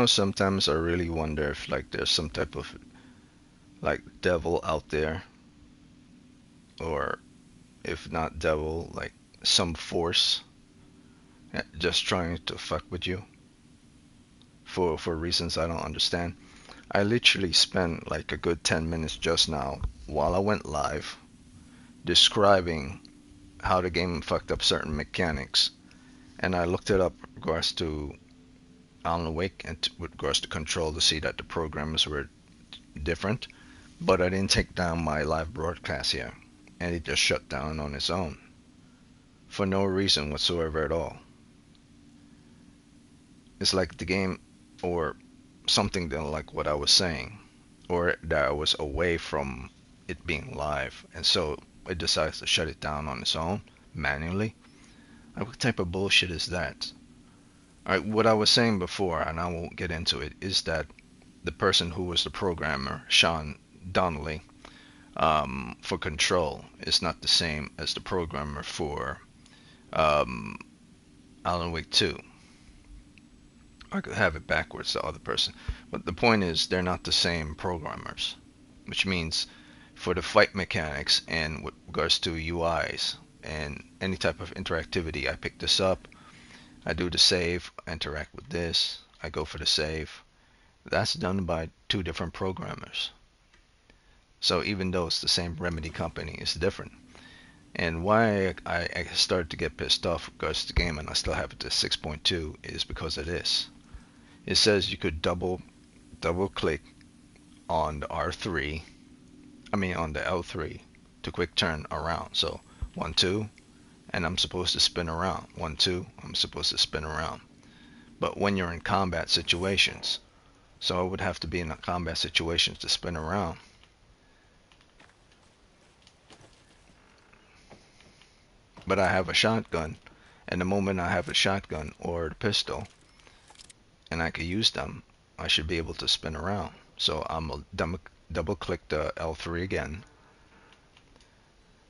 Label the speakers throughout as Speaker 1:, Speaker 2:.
Speaker 1: Sometimes I really wonder if like there's some type of like devil out there, or if not devil, like some force just trying to fuck with you for reasons I don't understand. I literally spent like a good 10 minutes just now while I went live describing how the game fucked up certain mechanics, and I looked it up with regards to Alan Wake and with regards to Control to see that the programmers were different, but I didn't take down my live broadcast here, and it just shut down on its own for no reason whatsoever at all. It's like the game, or something that like what I was saying, or that I was away from it being live, and so it decides to shut it down on its own manually. Like, what type of bullshit is that? Alright, what I was saying before, and I won't get into it, is that the person who was the programmer, Sean Donnelly, for Control, is not the same as the programmer for um, Alan Wake 2. I could have it backwards, the other person. But the point is, they're not the same programmers, which means for the fight mechanics and with regards to UIs and any type of interactivity, I pick this up, I do the save, I interact with this, I go for the save. That's done by two different programmers. So even though it's the same Remedy company, it's different. And why I started to get pissed off with regards to the game and I still have it to 6.2 is because of this. It says you could double click on the R3, on the L3 to quick turn around. So 1 2, and I'm supposed to spin around. 1 2, I'm supposed to spin around. But when you're in combat situations, so I would have to be in a combat situations to spin around. But I have a shotgun, and the moment I have a shotgun or the pistol, and I can use them, I should be able to spin around. So I'm gonna double click the L3 again,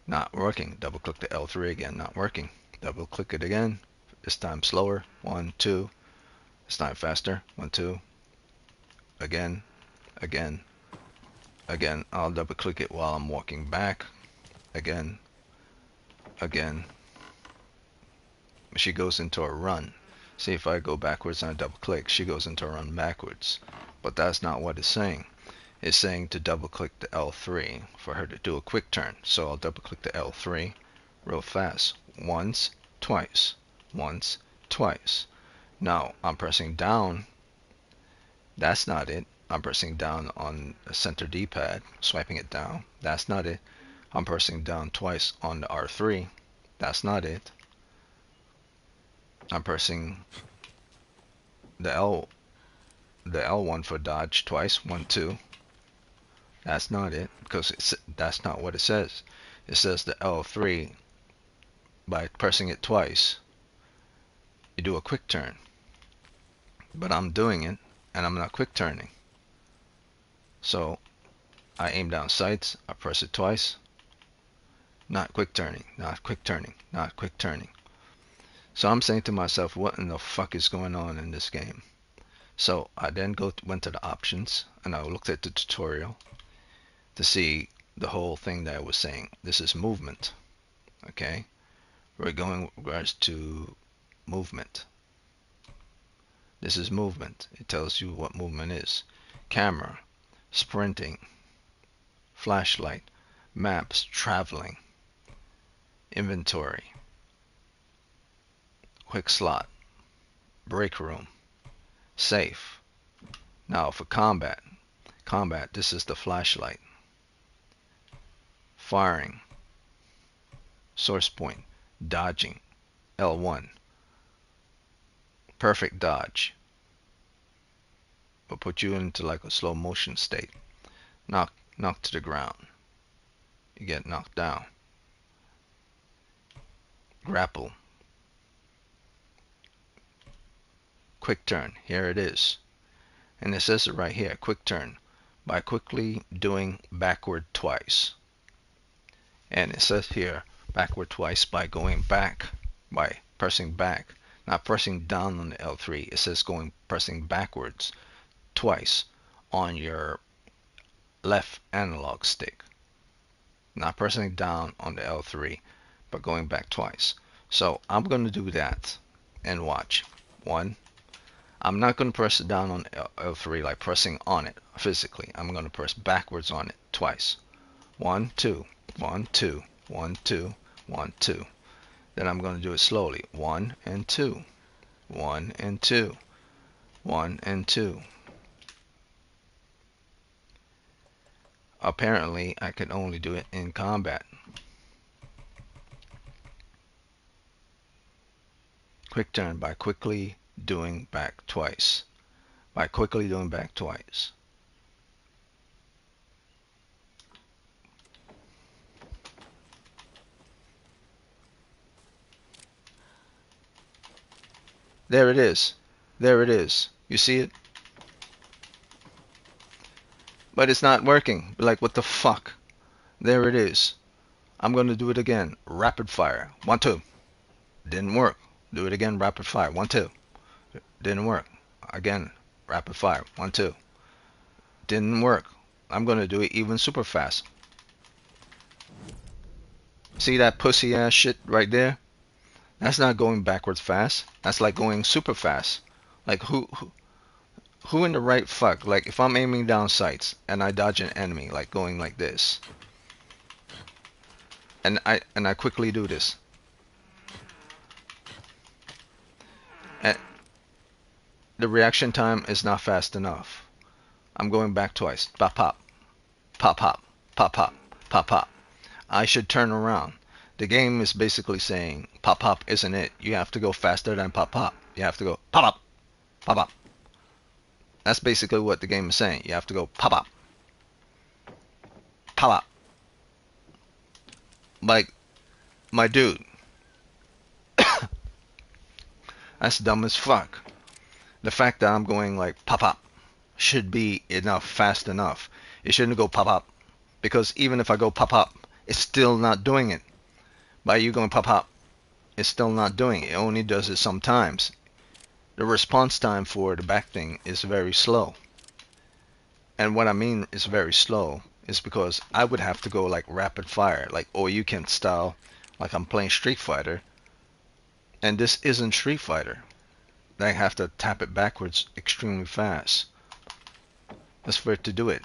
Speaker 1: not working. Double click the L3 again, not working. Double click it again, this time slower. 1 2, this time faster. 1 2, again, again, again. I'll double click it while I'm walking back, again, again. She goes into a run. See, if I go backwards and I double click, she goes into a run backwards. But that's not what it's saying. It's saying to double click the L3 for her to do a quick turn. So I'll double click the L3 real fast. Once, twice, once, twice. Now I'm pressing down. That's not it. I'm pressing down on the center D-pad, swiping it down. That's not it. I'm pressing down twice on the R3. That's not it. I'm pressing the L1 for dodge twice. 1 2. That's not it, because that's not what it says. It says the L3, by pressing it twice, you do a quick turn. But I'm doing it, and I'm not quick turning. So I aim down sights, I press it twice, not quick turning, not quick turning, not quick turning. So I'm saying to myself, what in the fuck is going on in this game? So I then went to the options, and I looked at the tutorial to see the whole thing that I was saying. This is movement. Okay, we're going with regards to movement. This is movement. It tells you what movement is. Camera, sprinting, flashlight, maps, traveling, inventory, quick slot, break room, safe. Now for combat, this is the flashlight, firing, source point, dodging, L1, perfect dodge, will put you into like a slow motion state. Knock to the ground, you get knocked down. Grapple, quick turn, here it is. And it says it right here, quick turn, by quickly doing backward twice. And it says here, backward twice by going back, by pressing back not pressing down on the L3. It says pressing backwards twice on your left analog stick. Not pressing down on the L3, but going back twice. So I'm going to do that and watch. One, I'm not going to press it down on L3 like pressing on it physically. I'm going to press backwards on it twice. 1, 2, 1, 2, 1, 2, 1, 2. Then I'm going to do it slowly. 1 and 2, 1 and 2, 1 and 2. Apparently, I can only do it in combat. Quick turn by quickly doing back twice. By quickly doing back twice. There it is. There it is. You see it? But it's not working. Like, what the fuck? There it is. I'm going to do it again. Rapid fire. 1, 2. Didn't work. Do it again. Rapid fire. 1, 2. Didn't work. Again. Rapid fire. 1, 2. Didn't work. I'm going to do it even super fast. See that pussy ass shit right there? That's not going backwards fast. That's like going super fast. Like who in the right fuck? Like if I'm aiming down sights and I dodge an enemy, like going like this, and I quickly do this, and the reaction time is not fast enough. I'm going back twice. Pop pop, pop pop, pop pop, pop pop. I should turn around. The game is basically saying pop pop isn't it. You have to go faster than pop pop. You have to go pop pop, pop pop. That's basically what the game is saying. You have to go pop pop, pop pop. Like, my dude, that's dumb as fuck. The fact that I'm going like pop pop should be enough, fast enough. It shouldn't go pop pop, because even if I go pop pop, it's still not doing it. By you going pop pop, it's still not doing it. It only does it sometimes. The response time for the back thing is very slow. And what I mean is very slow is because I would have to go like rapid fire, like or you can style, like I'm playing Street Fighter, and this isn't Street Fighter. I have to tap it backwards extremely fast. That's for it to do it.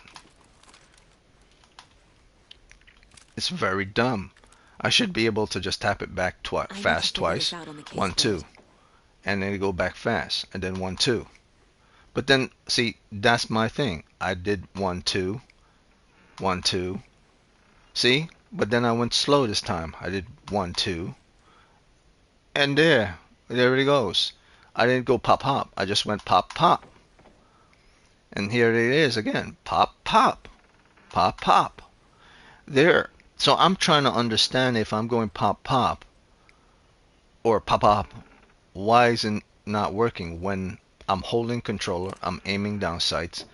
Speaker 1: It's very dumb. I should be able to just tap it back fast twice. 1, 2. And then go back fast. And then 1, 2. But then, see, that's my thing. I did 1, 2. 1, 2. See? But then I went slow this time. I did 1, 2. And there it goes. I didn't go pop pop. I just went pop pop. And here it is again. Pop pop. Pop pop. There. So I'm trying to understand if I'm going pop pop or pop pop, why isn't it not working when I'm holding controller, I'm aiming down sights,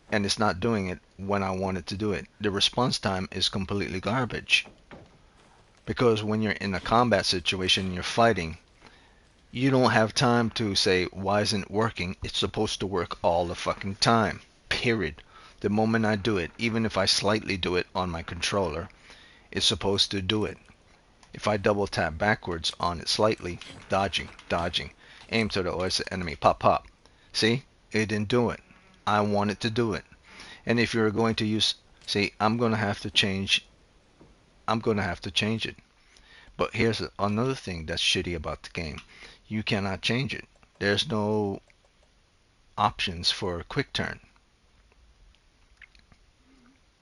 Speaker 1: and it's not doing it when I want it to do it. The response time is completely garbage. Because when you're in a combat situation and you're fighting, you don't have time to say, why isn't it working? It's supposed to work all the fucking time. Period. The moment I do it, even if I slightly do it on my controller, it's supposed to do it. If I double tap backwards on it slightly, dodging, dodging, aim to the enemy, pop, pop. See? It didn't do it. I want it to do it. And if you're going to use, see, I'm going to have to change it. But here's another thing that's shitty about the game. You cannot change it. There's no options for quick turn.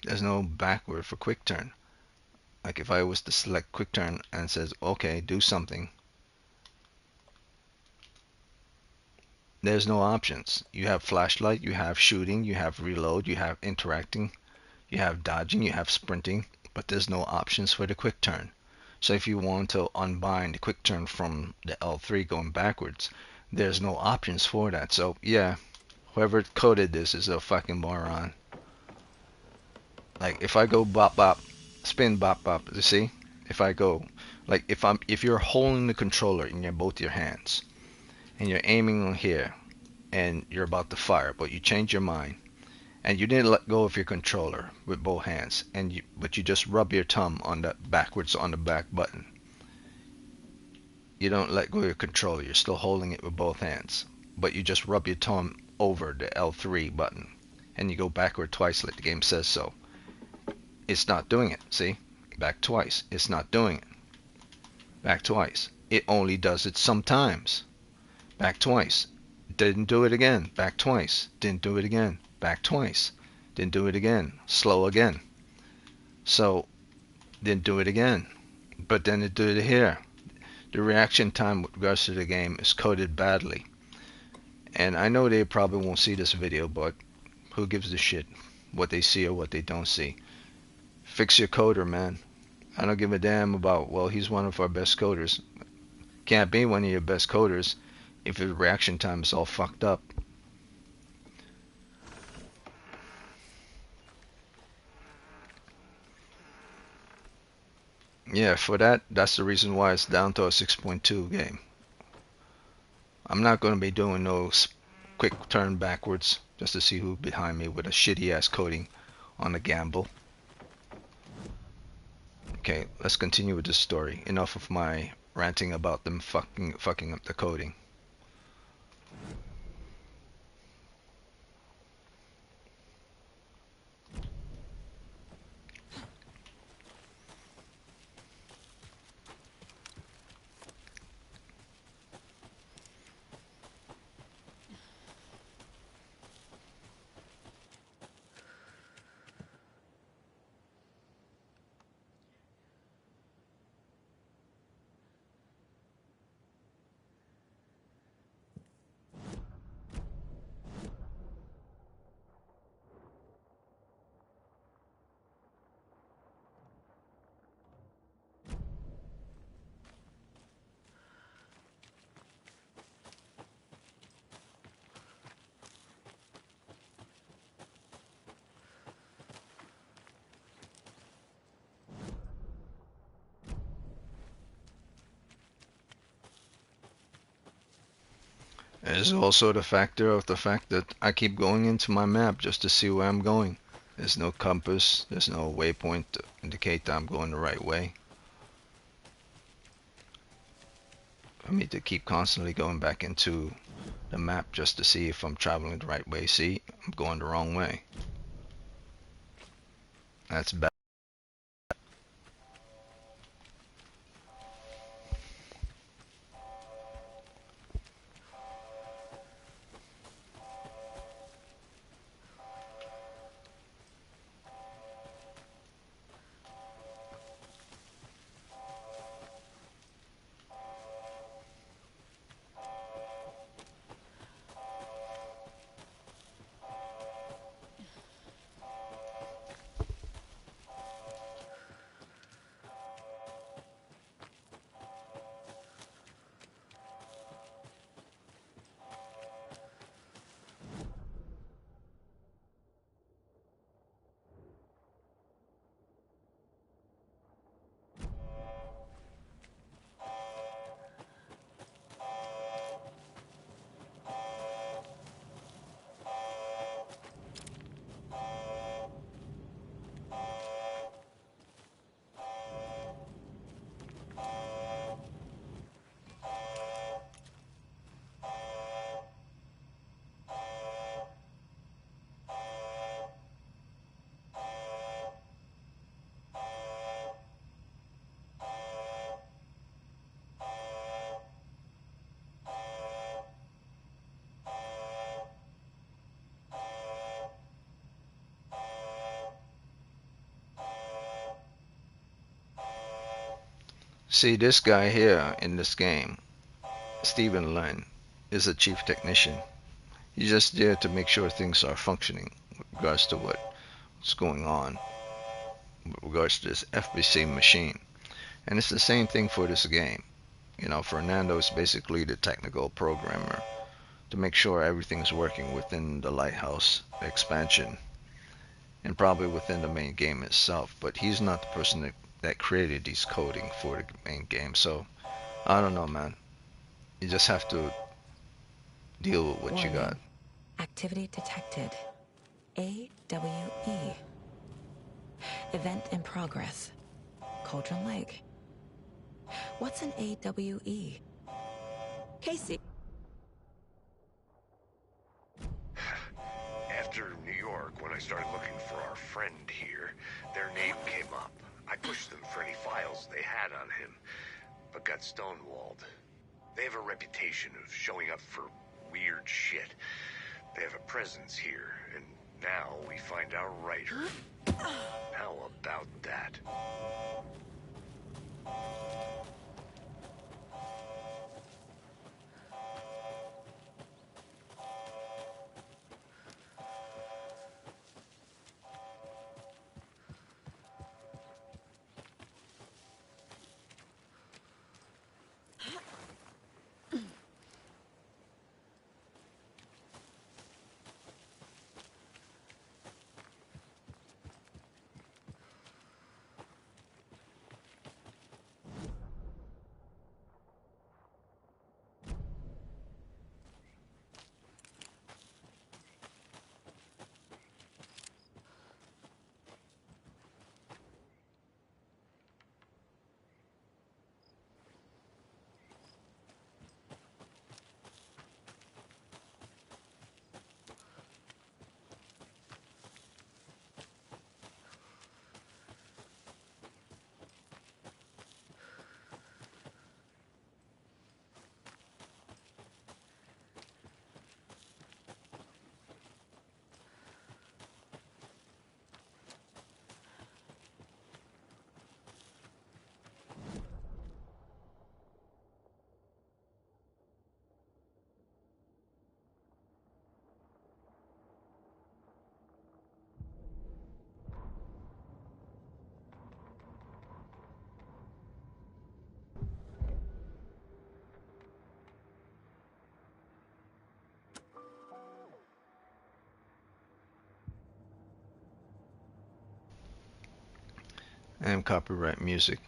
Speaker 1: There's no backward for quick turn. Like if I was to select quick turn and it says, okay, do something, there's no options. You have flashlight, you have shooting, you have reload, you have interacting, you have dodging, you have sprinting, but there's no options for the quick turn. So if you want to unbind the quick turn from the L3 going backwards, there's no options for that. So yeah, whoever coded this is a fucking moron. Like if I go bop bop, spin bop bop, you see? If I go, like if you're holding the controller in both your hands, and you're aiming on here, and you're about to fire, but you change your mind, and you didn't let go of your controller with both hands, but you just rub your thumb on the backwards on the back button. You don't let go of your controller. You're still holding it with both hands, but you just rub your thumb over the L3 button, and you go backward twice like the game says so. It's not doing it. See? Back twice. It's not doing it. Back twice. It only does it sometimes. Back twice. Didn't do it again. Back twice. Didn't do it again. Back twice. Didn't do it again. Slow again. So, didn't do it again. But then it did it here. The reaction time with regards to the game is coded badly. And I know they probably won't see this video, but who gives a shit what they see or what they don't see? Fix your coder, man. I don't give a damn about, well, he's one of our best coders. Can't be one of your best coders if your reaction time is all fucked up. Yeah, for that's the reason why it's down to a 6.2 game. I'm not going to be doing no quick turn backwards just to see who behind me with a shitty ass coding on a gamble. Okay, let's continue with this story. Enough of my ranting about them fucking up the coding. There's also the factor of the fact that I keep going into my map just to see where I'm going. There's no compass, there's no waypoint to indicate that I'm going the right way. For me to keep constantly going back into the map just to see if I'm traveling the right way. See, I'm going the wrong way. That's bad. See, this guy here in this game, Stephen Lynn, is a chief technician. He's just there to make sure things are functioning with regards to what's going on with regards to this FBC machine. And it's the same thing for this game. You know, Fernando is basically the technical programmer to make sure everything's working within the Lighthouse expansion and probably within the main game itself. But he's not the person that created these coding for the main game. So I don't know, man. You just have to deal with what you got.
Speaker 2: Warning. Activity detected. AWE. Event in progress. Cauldron Lake. What's an AWE? Casey.
Speaker 3: After New York, when I started looking for our friend here, their name came up. I pushed them for any files they had on him, but got stonewalled. They have a reputation of showing up for weird shit. They have a presence here, and now we find our writer. How about that?
Speaker 1: And copyright music.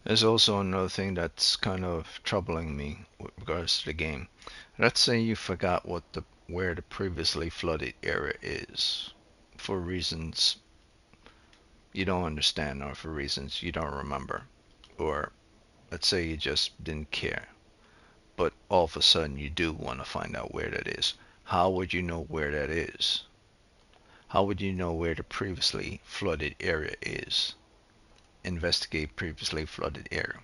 Speaker 1: There's also another thing that's kind of troubling me with regards to the game. Let's say you forgot what the where the previously flooded area is for reasons you don't understand or for reasons you don't remember. Or let's say you just didn't care, but all of a sudden you do want to find out where that is. How would you know where that is? How would you know where the previously flooded area is? Investigate previously flooded area.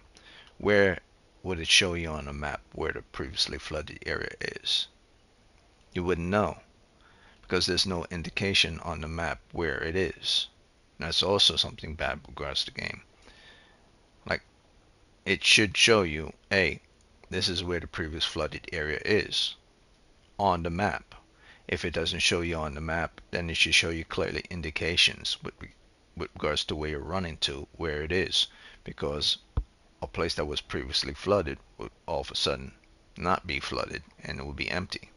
Speaker 1: Where would it show you on a map where the previously flooded area is? You wouldn't know because there's no indication on the map where it is. That's also something bad with regards to the game. Like, it should show you, hey, this is where the previous flooded area is on the map. If it doesn't show you on the map, then it should show you clearly indications with regards to where you're running to, where it is, because a place that was previously flooded would all of a sudden not be flooded and it would be empty.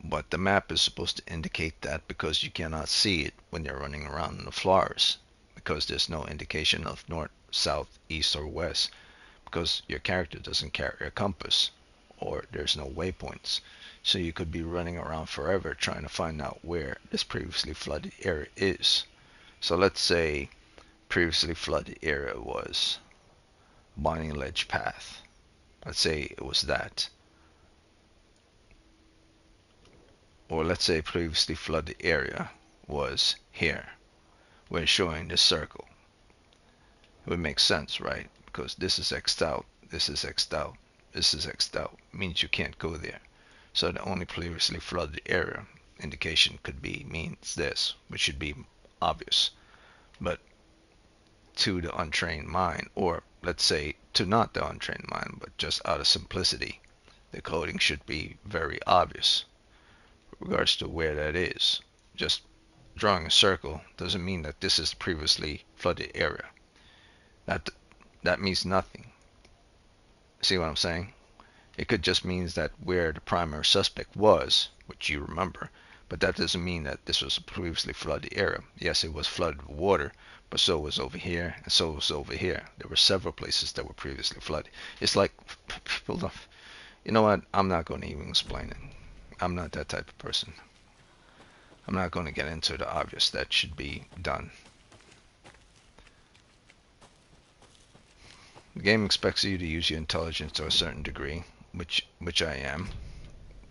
Speaker 1: But the map is supposed to indicate that because you cannot see it when you're running around in the flowers, because there's no indication of north, south, east, or west, because your character doesn't carry a compass or there's no waypoints. So you could be running around forever trying to find out where this previously flooded area is. So let's say previously flooded area was Bonnie Ledge Path. Let's say it was that. Or let's say previously flooded area was here. We're showing this circle. It would make sense, right? Because this is X'd out, this is X'd out, this is X'd out. Means you can't go there. So the only previously flooded area indication could be means this, which should be obvious. But to the untrained mind, or let's say to not the untrained mind, but just out of simplicity, the coding should be very obvious regards to where that is. Just drawing a circle doesn't mean that this is previously flooded area. That that means nothing. See what I'm saying? It could just means that where the primary suspect was, which you remember, but that doesn't mean that this was a previously flooded area. Yes, it was flooded with water, but so was over here, and so was over here. There were several places that were previously flooded. It's like people don't. You know what? I'm not going to even explain it. I'm not that type of person. I'm not going to get into the obvious that should be done. The game expects you to use your intelligence to a certain degree, which I am,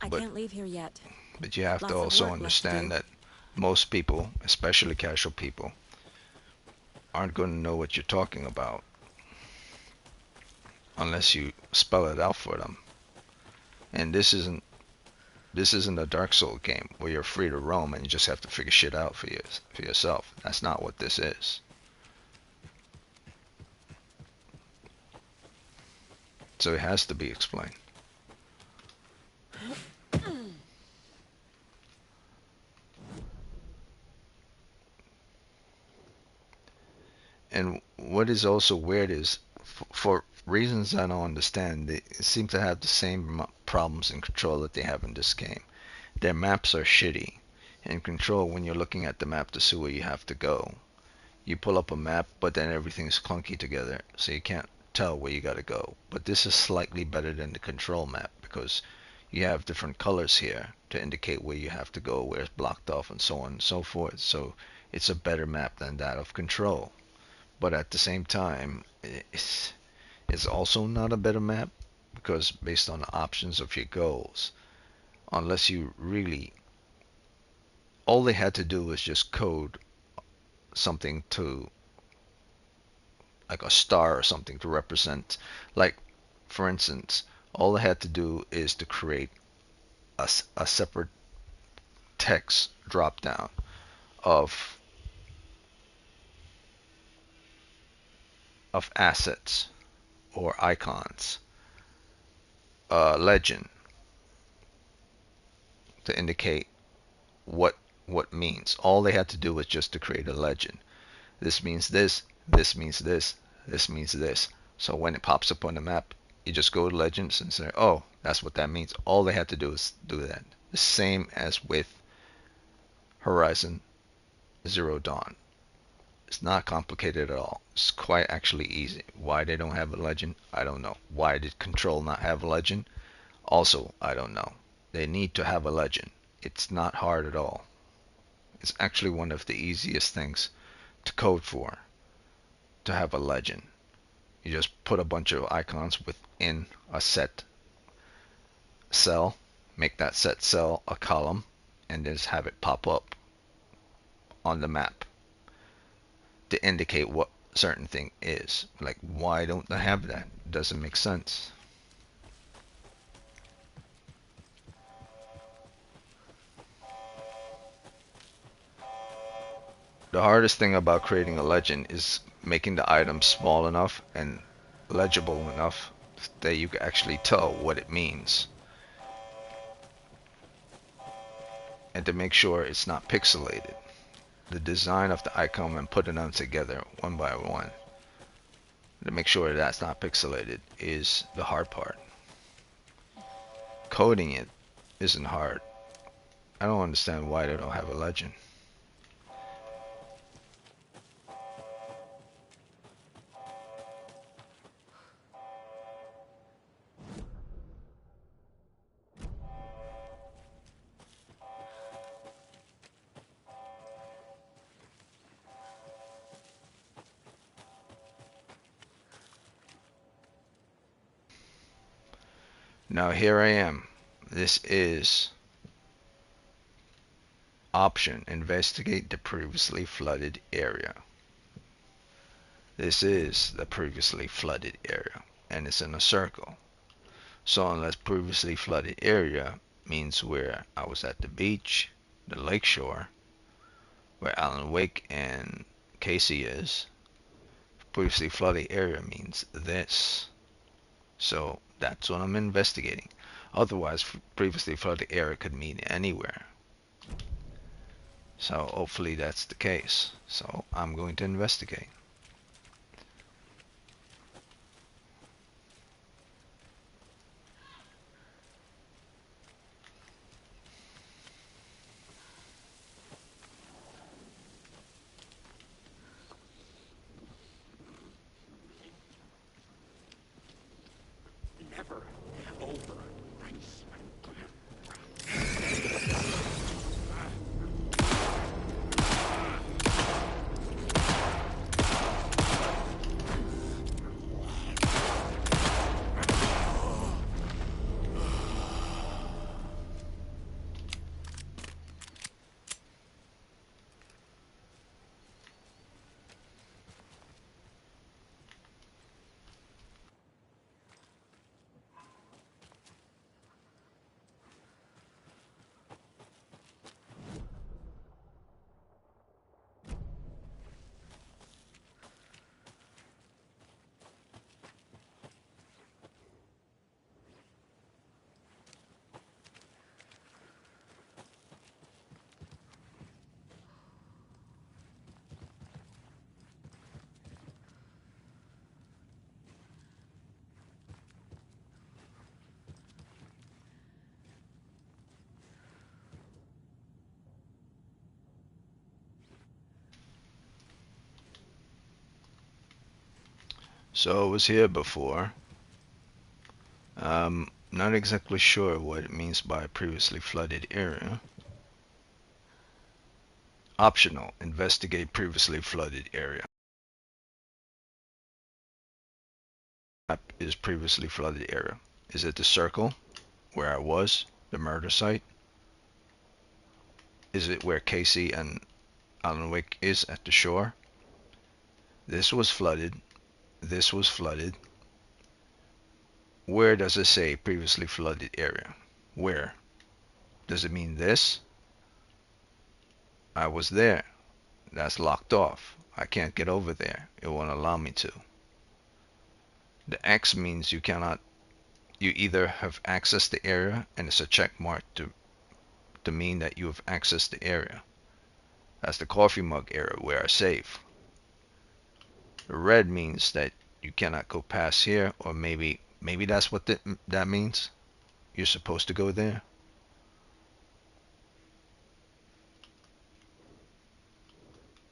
Speaker 2: I
Speaker 1: but
Speaker 2: can't leave here yet.
Speaker 1: but you have to
Speaker 2: Lots of
Speaker 1: also
Speaker 2: work left to
Speaker 1: understand
Speaker 2: do.
Speaker 1: that most people, especially casual people, aren't going to know what you're talking about unless you spell it out for them. And this isn't a Dark Souls game where you're free to roam and you just have to figure shit out for yourself. That's not what this is. So it has to be explained. And what is also weird is, for reasons I don't understand, they seem to have the same problems in Control that they have in this game. Their maps are shitty. In Control, when you're looking at the map to see where you have to go, you pull up a map, but then everything's clunky together, so you can't tell where you gotta go. But this is slightly better than the Control map because you have different colors here to indicate where you have to go, where it's blocked off, and so on and so forth. So it's a better map than that of Control. But at the same time, it's also not a better map because based on the options of your goals, unless you really, all they had to do was just code something to, like a star or something to represent, like for instance, all they had to do is to create a separate text drop down of assets or icons, legend to indicate what means. All they had to do was just to create a legend. This means this, this means this, this means this. So when it pops up on the map, you just go to legends and say, oh, that's what that means. All they had to do is do that. The same as with Horizon Zero Dawn. It's not complicated at all. It's quite actually easy. Why they don't have a legend, I don't know. Why did Control not have a legend? Also, I don't know. They need to have a legend. It's not hard at all. It's actually one of the easiest things to code for, to have a legend. You just put a bunch of icons within a set cell, make that set cell a column, and just have it pop up on the map to indicate what certain thing is. Like, why don't they have that? Doesn't make sense. The hardest thing about creating a legend is making the item small enough and legible enough that you can actually tell what it means, and to make sure it's not pixelated. The design of the icon and putting them together one by one to make sure that's not pixelated is the hard part. Coding it isn't hard. I don't understand why they don't have a legend. Now here I am. This is option, investigate the previously flooded area. This is the previously flooded area, and it's in a circle. So unless previously flooded area means where I was at the beach, the lakeshore, where Alan Wake and Casey is. Previously flooded area means this. So that's what I'm investigating. Otherwise, previously flooded area could mean anywhere. So hopefully that's the case. So I'm going to investigate.
Speaker 3: Never over.
Speaker 1: So I was here before. Not exactly sure what it means by previously flooded area. Optional, investigate previously flooded area. Map is previously flooded area. Is it the circle where I was, the murder site? Is it where Casey and Alan Wake is at the shore? This was flooded. This was flooded. Where does it say previously flooded area? Where? Does it mean this? I was there. That's locked off. I can't get over there. It won't allow me to. The X means you cannot, you either have accessed the area and it's a check mark to mean that you have accessed the area. That's the coffee mug area where I save. The red means that you cannot go past here, or maybe that's what that means. You're supposed to go there.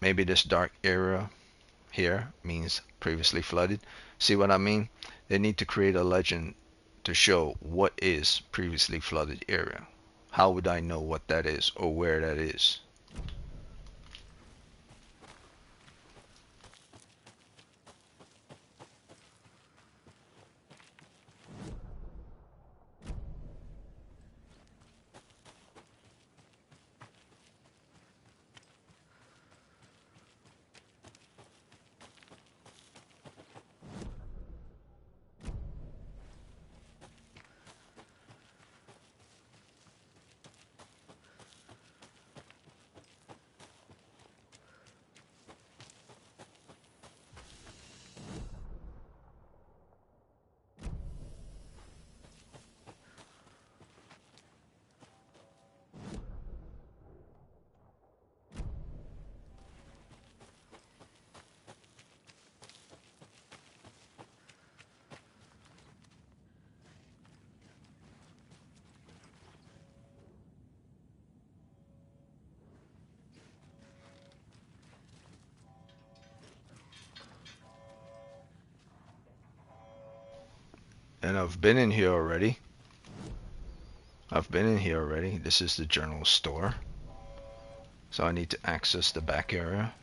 Speaker 1: Maybe this dark area here means previously flooded. See what I mean? They need to create a legend to show what is previously flooded area. How would I know what that is or where that is? And I've been in here already. I've been in here already. This is the general store. So I need to access the back area.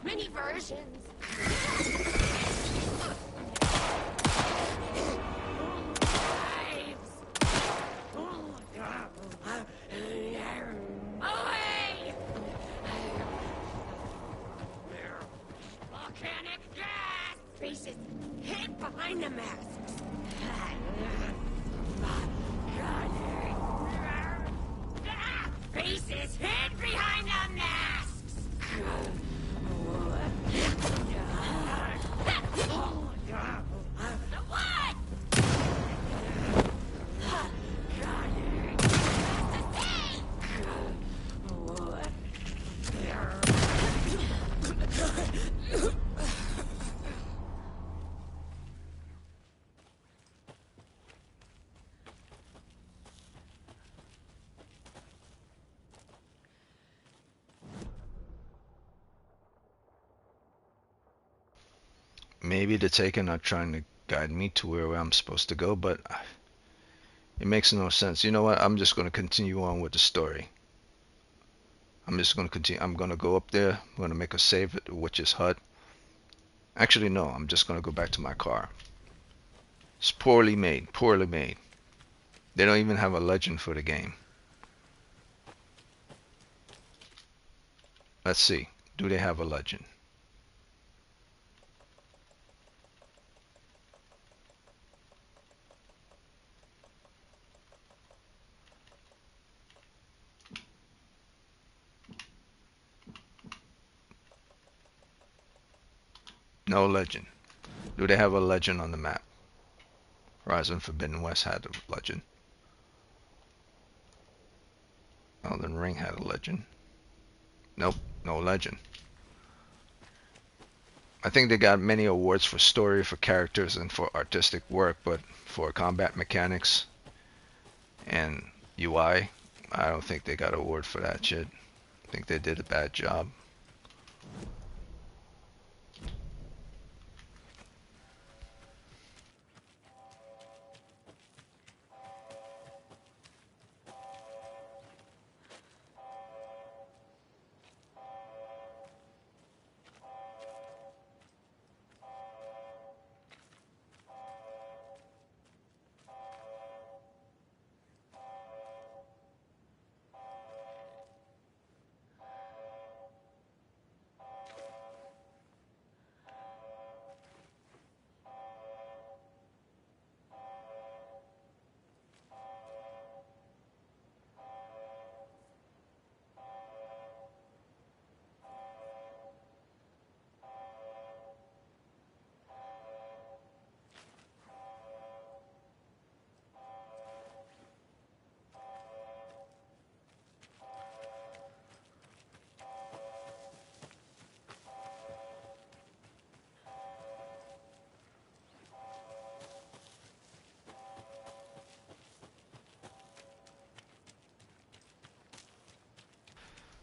Speaker 4: Many versions. Away! Volcanic gas! Faces hid behind the masks. Faces hid behind the masks. What?
Speaker 1: Maybe the Taken are trying to guide me to where I'm supposed to go, but it makes no sense. You know what? I'm just going to continue on with the story. I'm just going to continue. I'm going to go up there. I'm going to make a save at Witch's Hut. Actually, no. I'm just going to go back to my car. It's poorly made. Poorly made. They don't even have a legend for the game. Let's see. Do they have a legend? No legend. Do they have a legend on the map? Horizon Forbidden West had a legend. Elden Ring had a legend. Nope, no legend. I think they got many awards for story, for characters, and for artistic work, but for combat mechanics and UI, I don't think they got an award for that shit. I think they did a bad job.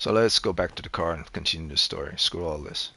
Speaker 1: So let's go back to the car and continue the story. Screw all this.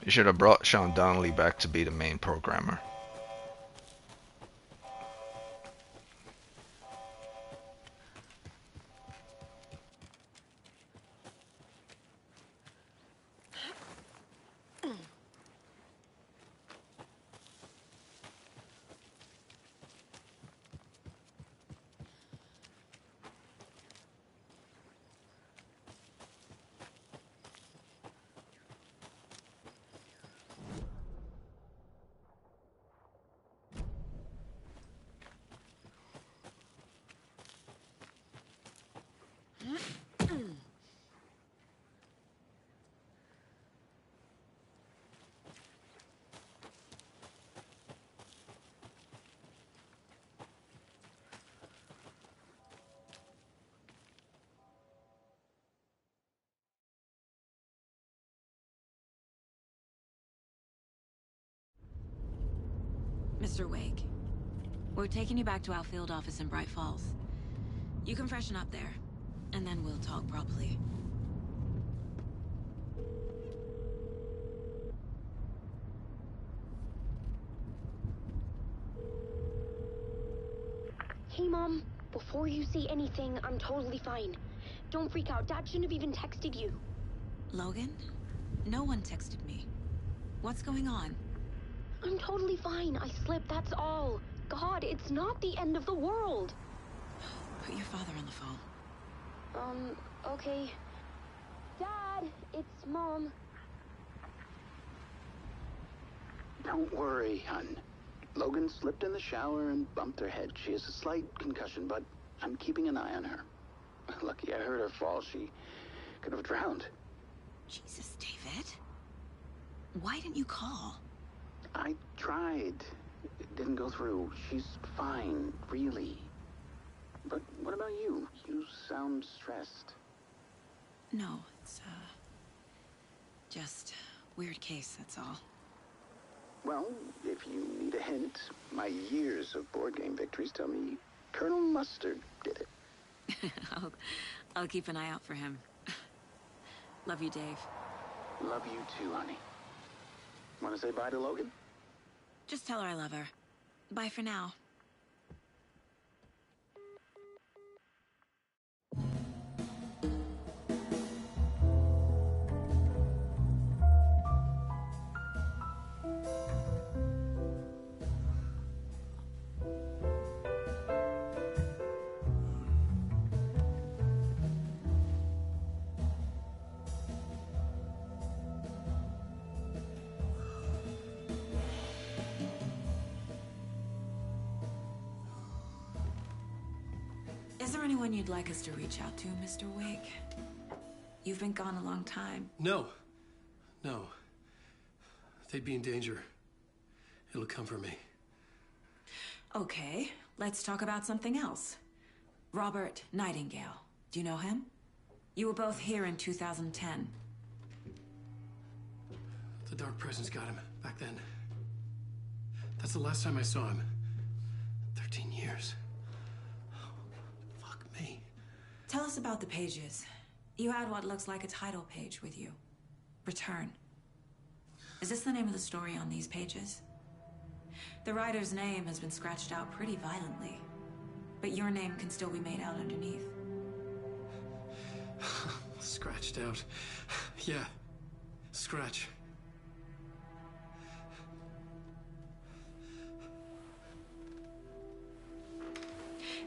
Speaker 1: You should have brought Sean Donnelly back to be the main programmer.
Speaker 2: Mr. Wake, we're taking you back to our field office in Bright Falls. You can freshen up there, and then we'll talk properly.
Speaker 5: Hey, Mom. Before you say anything, I'm totally fine. Don't freak out. Dad shouldn't have even texted you.
Speaker 2: Logan? No one texted me. What's going on?
Speaker 5: I'm totally fine. I slipped, that's all. God, it's not the end of the world.
Speaker 2: Put your father on the phone.
Speaker 5: Okay. Dad, it's Mom.
Speaker 6: Don't worry, hon. Logan slipped in the shower and bumped her head. She has a slight concussion, but I'm keeping an eye on her. Lucky I heard her fall. She could have drowned.
Speaker 2: Jesus, David. Why didn't you call?
Speaker 6: I tried. It didn't go through. She's fine, really. But what about you? You sound stressed.
Speaker 2: No, it's, just weird case, that's all.
Speaker 6: Well, if you need a hint, my years of board game victories tell me Colonel Mustard did it.
Speaker 2: I'll keep an eye out for him. Love you, Dave.
Speaker 6: Love you too, honey. Want to say bye to Logan?
Speaker 2: Just tell her I love her. Bye for now. Is there anyone you'd like us to reach out to, Mr. Wake? You've been gone a long time.
Speaker 7: No. No. They'd be in danger. It'll come for me.
Speaker 2: Okay, let's talk about something else. Robert Nightingale. Do you know him? You were both here in 2010.
Speaker 7: The Dark Presence got him back then. That's the last time I saw him. 13 years. Fuck me.
Speaker 2: Tell us about the pages. You had what looks like a title page with you. Return. Is this the name of the story on these pages? The writer's name has been scratched out pretty violently, but your name can still be made out underneath.
Speaker 7: Scratched out. Yeah. Scratch.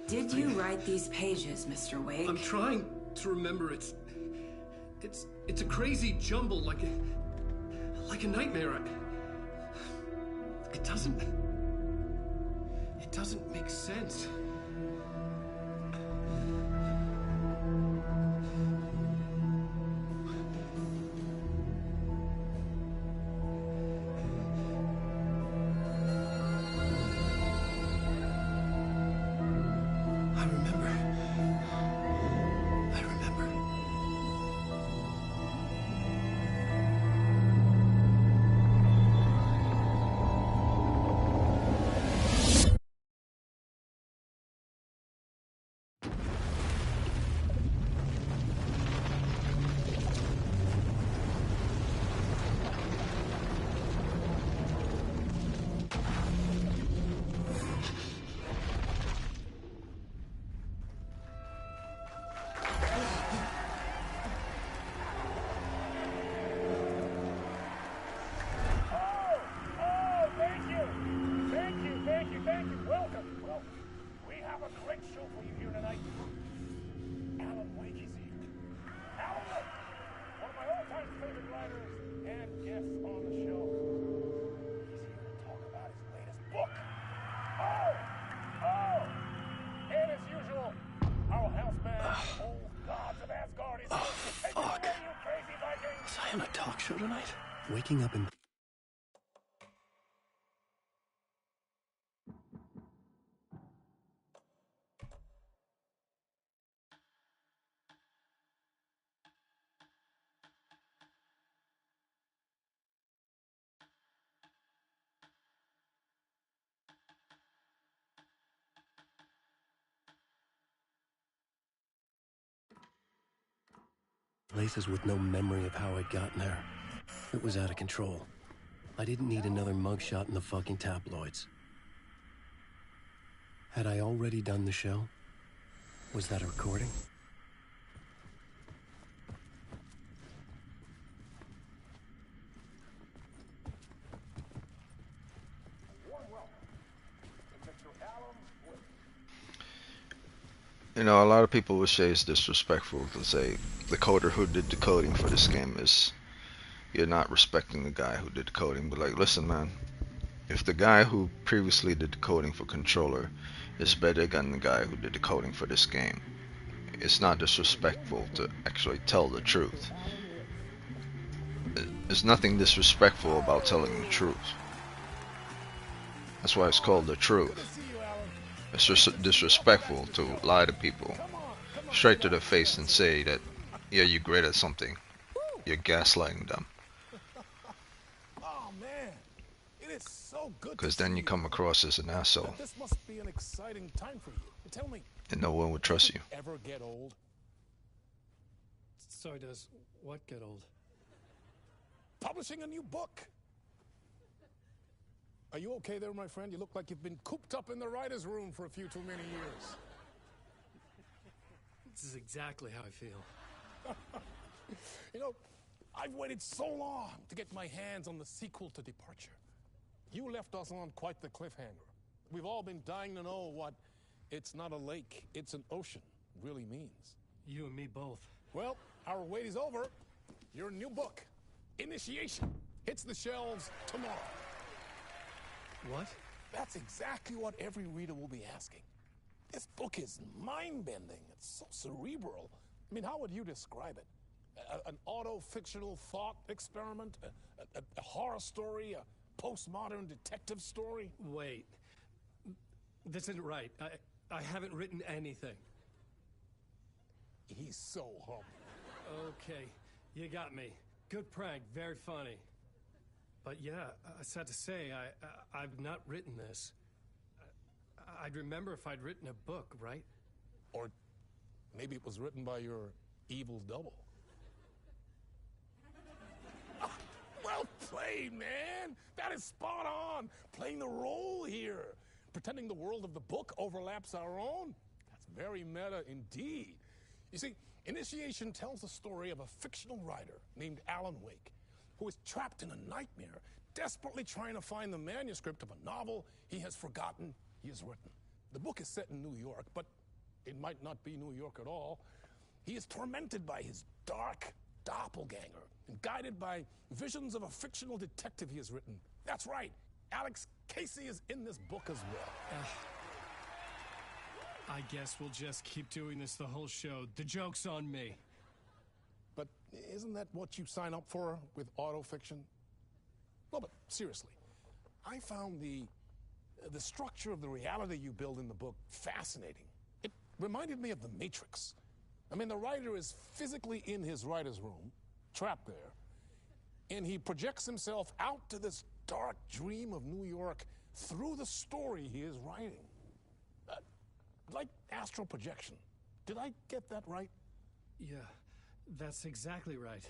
Speaker 2: Did you write these pages, Mr. Wake?
Speaker 7: I'm trying to remember. It's a crazy jumble, like a nightmare. It doesn't make sense. talk show tonight? Waking up in... places with no memory of how I'd gotten there. It was out of control. I didn't need another mugshot in the fucking tabloids. Had I already done the show? Was that a recording?
Speaker 1: You know, a lot of people would say it's disrespectful to say the coder who did the coding for this game is, you're not respecting the guy who did the coding. But like, listen, man, if the guy who previously did the coding for Controller is better than the guy who did the coding for this game, it's not disrespectful to actually tell the truth. There's nothing disrespectful about telling the truth. That's why it's called the truth. It's just disrespectful to lie to people straight to their face and say that, yeah, you're great at something. You're gaslighting them.
Speaker 8: Oh man, it is so good.
Speaker 1: Because then you come across as an asshole.
Speaker 8: This must be an exciting time for you. Tell me,
Speaker 1: and no one would trust you.
Speaker 8: Ever get old?
Speaker 7: So does what get old?
Speaker 8: Publishing a new book. Are you okay there, my friend? You look like you've been cooped up in the writer's room for a few too many years.
Speaker 7: This is exactly how I feel.
Speaker 8: You know, I've waited so long to get my hands on the sequel to Departure. You left us on quite the cliffhanger. We've all been dying to know what "it's not a lake, it's an ocean" really means.
Speaker 7: You and me both.
Speaker 8: Well, our wait is over. Your new book, Initiation, hits the shelves tomorrow.
Speaker 7: What?
Speaker 8: That's exactly what every reader will be asking. This book is mind-bending. It's so cerebral. I mean, how would you describe it? An auto-fictional thought experiment? A horror story? A postmodern detective story?
Speaker 7: Wait. This isn't right. I haven't written anything.
Speaker 8: He's so humble.
Speaker 7: Okay, you got me. Good prank, very funny. But yeah, sad to say, I've not written this. I'd remember if I'd written a book, right?
Speaker 8: Or maybe it was written by your evil double. Well played, man! That is spot on! Playing the role here. Pretending the world of the book overlaps our own. That's very meta indeed. You see, Initiation tells the story of a fictional writer named Alan Wake, who is trapped in a nightmare, desperately trying to find the manuscript of a novel he has forgotten he has written. The book is set in New York, but it might not be New York at all. He is tormented by his dark doppelganger and guided by visions of a fictional detective he has written. That's right, Alex Casey is in this book as well.
Speaker 7: I guess we'll just keep doing this the whole show. The joke's on me.
Speaker 8: But isn't that what you sign up for with autofiction? No, but seriously, I found the structure of the reality you build in the book fascinating. It reminded me of The Matrix. I mean, the writer is physically in his writer's room, trapped there, and he projects himself out to this dark dream of New York through the story he is writing. Like astral projection. Did I get that right?
Speaker 7: Yeah, that's exactly right.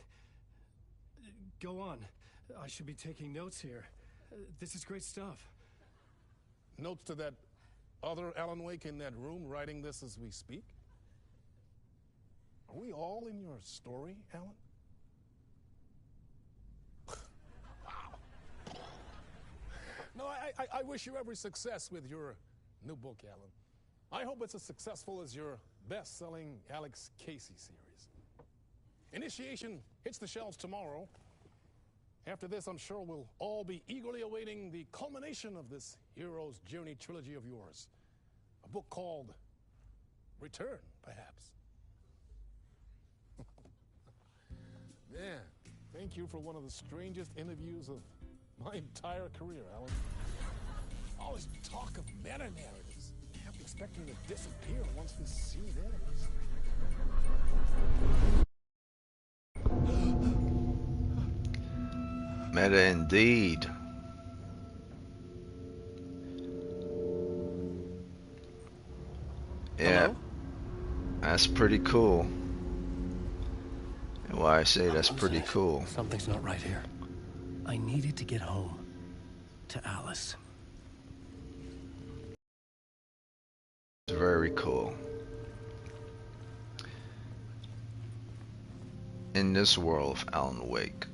Speaker 7: Go on. I should be taking notes here. This is great stuff.
Speaker 8: Notes to that other Alan Wake in that room writing this as we speak? Are we all in your story, Alan? Wow. No, I wish you every success with your new book, Alan. I hope it's as successful as your best-selling Alex Casey series. Initiation hits the shelves tomorrow. After this, I'm sure we'll all be eagerly awaiting the culmination of this hero's journey trilogy of yours. A book called Return, perhaps. Yeah, thank thank you for one of the strangest interviews of my entire career, Alan. All this talk of meta-narratives. I'm expecting to disappear once this scene ends.
Speaker 1: Meta indeed. Yeah,
Speaker 7: Hello?
Speaker 1: that's pretty cool. And why I say that's
Speaker 7: Who's
Speaker 1: pretty
Speaker 7: that?
Speaker 1: cool.
Speaker 7: Something's not right here. I needed to get home. To Alice.
Speaker 1: It's very cool. In this world of Alan Wake,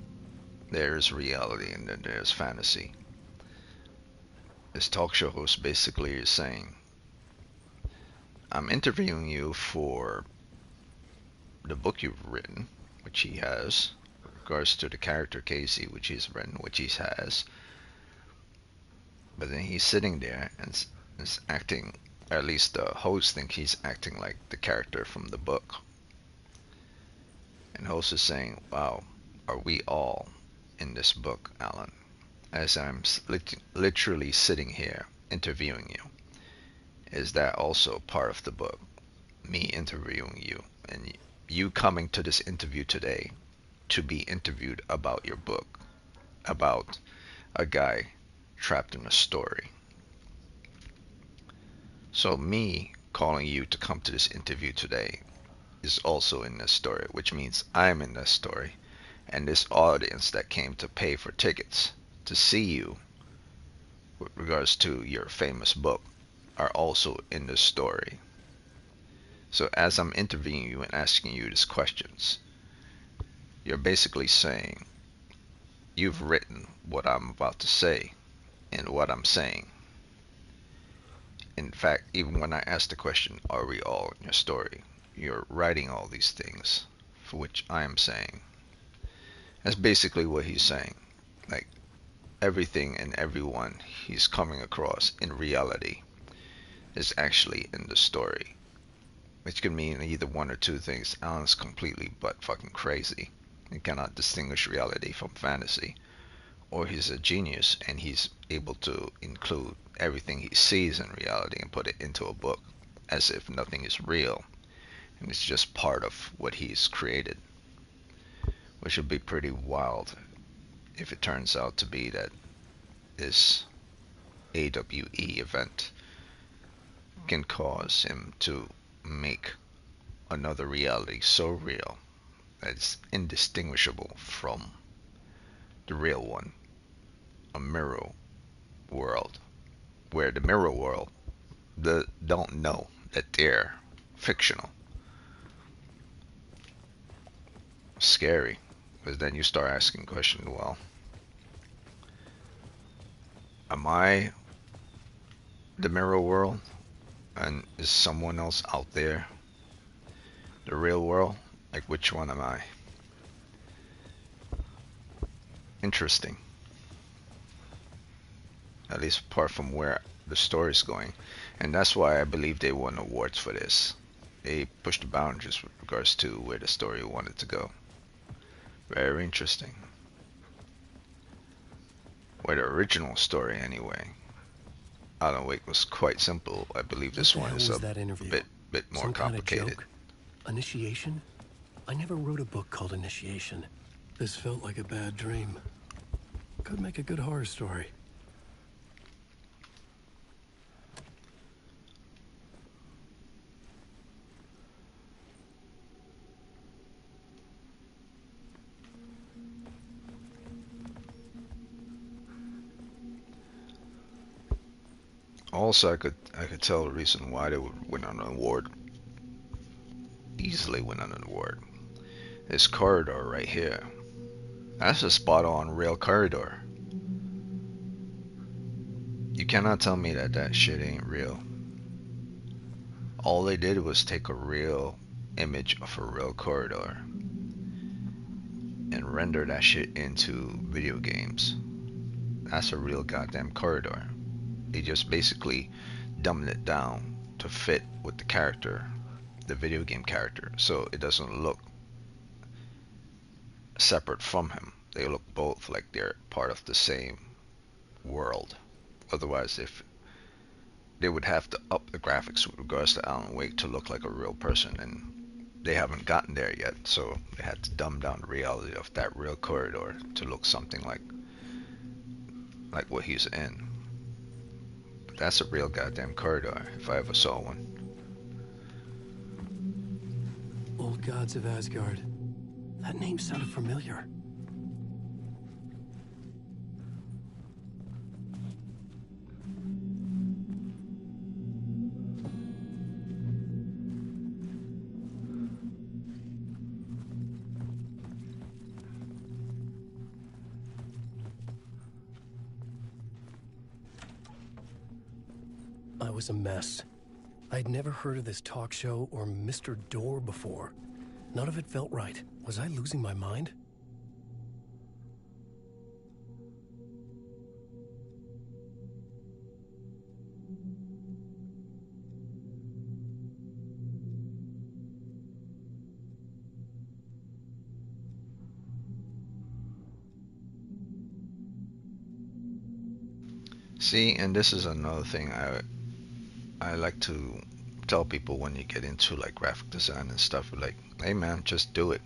Speaker 1: there's reality and then there's fantasy. This talk show host basically is saying, I'm interviewing you for the book you've written, which he has, in regards to the character Casey, which he's written, which he has. But then he's sitting there and is acting, at least the host thinks he's acting like the character from the book. And host is saying, wow, are we all in this book, Alan? As I'm literally sitting here interviewing you. Is that also part of the book? Me interviewing you and you coming to this interview today to be interviewed about your book, about a guy trapped in a story. So me calling you to come to this interview today is also in this story, which means I'm in this story. And this audience that came to pay for tickets to see you with regards to your famous book are also in this story. So as I'm interviewing you and asking you these questions, you're basically saying you've written what I'm about to say and what I'm saying. In fact, even when I ask the question, are we all in your story? You're writing all these things for which I am saying. That's basically what he's saying. Like everything and everyone he's coming across in reality is actually in the story. Which could mean either one or two things. Alan's completely butt fucking crazy. He cannot distinguish reality from fantasy. Or he's a genius and he's able to include everything he sees in reality and put it into a book as if nothing is real. And it's just part of what he's created. Which would be pretty wild if it turns out to be that this AWE event can cause him to make another reality so real that it's indistinguishable from the real one, a mirror world, where the mirror world don't know that they're fictional. Scary, because then you start asking questions. Well, am I the mirror world, and is someone else out there the real world? Like, which one am I? Interesting. At least apart from where the story's going, and that's why I believe they won awards for this. They pushed the boundaries with regards to where the story wanted to go. Very interesting. Where the original story, anyway, Alan Wake was quite simple. I believe this
Speaker 7: What the
Speaker 1: one
Speaker 7: hell
Speaker 1: is
Speaker 7: was
Speaker 1: a
Speaker 7: that interview?
Speaker 1: bit more
Speaker 7: Some kind of
Speaker 1: complicated.
Speaker 7: joke? Initiation? I never wrote a book called Initiation. This felt like a bad dream. Could make a good horror story.
Speaker 1: Also, I could tell the reason why they would win an award, easily win an award. This corridor right here. That's a spot on real corridor. You cannot tell me that that shit ain't real. All they did was take a real image of a real corridor and render that shit into video games. That's a real goddamn corridor. They just basically dumbed it down to fit with the character, the video game character, so it doesn't look separate from him. they look both like they're part of the same world. Otherwise, if they would have to up the graphics with regards to Alan Wake to look like a real person, and they haven't gotten there yet, so they had to dumb down the reality of that real corridor to look something like what he's in. But that's a real goddamn corridor, if I ever saw one.
Speaker 9: Old Gods of Asgard. That name sounded familiar. I was a mess. I'd never heard of this talk show or Mr. Door before. None of it felt right. Was I losing my mind?
Speaker 1: See, and this is another thing I like to tell people when you get into like graphic design and stuff. Like, hey man, just do it.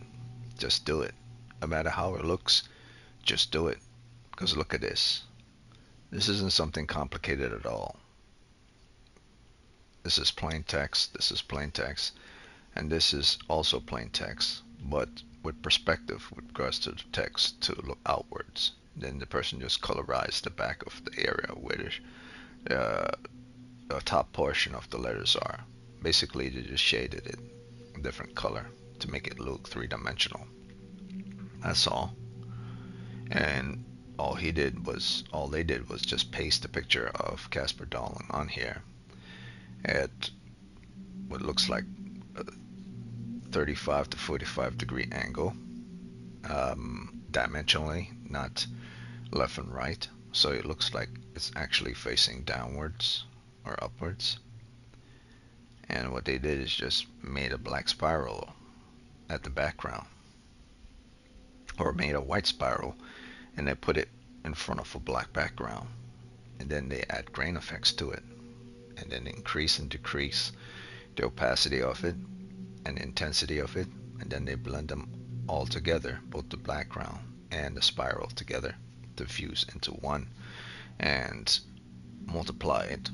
Speaker 1: Just do it. No matter how it looks, just do it. Because look at this. This isn't something complicated at all. This is plain text. This is plain text. And this is also plain text, but with perspective with regards to the text to look outwards. Then the person just colorized the back of the area where the top portion of the letters are. Basically, they just shaded it a different color to make it look three-dimensional. That's all. And all they did was just paste a picture of Casper Darling on here at what looks like a 35 to 45 degree angle, dimensionally, not left and right. So it looks like it's actually facing downwards or upwards. And what they did is just made a black spiral at the background, or made a white spiral, and they put it in front of a black background. And then they add grain effects to it, and then increase and decrease the opacity of it and the intensity of it, and then they blend them all together, both the background and the spiral together, to fuse into one and multiply it.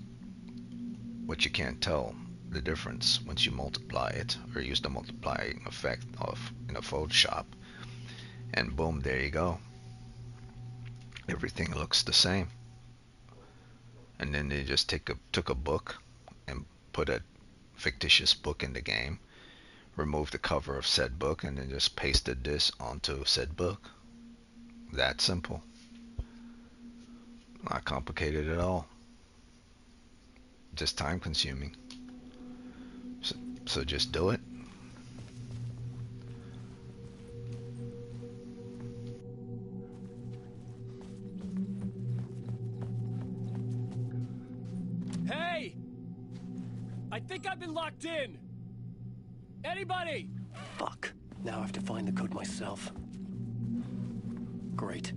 Speaker 1: What you can't tell the difference once you multiply it or use the multiplying effect of in a Photoshop, and boom, there you go. Everything looks the same. And then they just took a book and put a fictitious book in the game, removed the cover of said book, and then just pasted this onto said book. That simple. Not complicated at all. Just time consuming. So just do it.
Speaker 7: Hey! I think I've been locked in! Anybody?
Speaker 9: Fuck. Now I have to find the code myself. Great.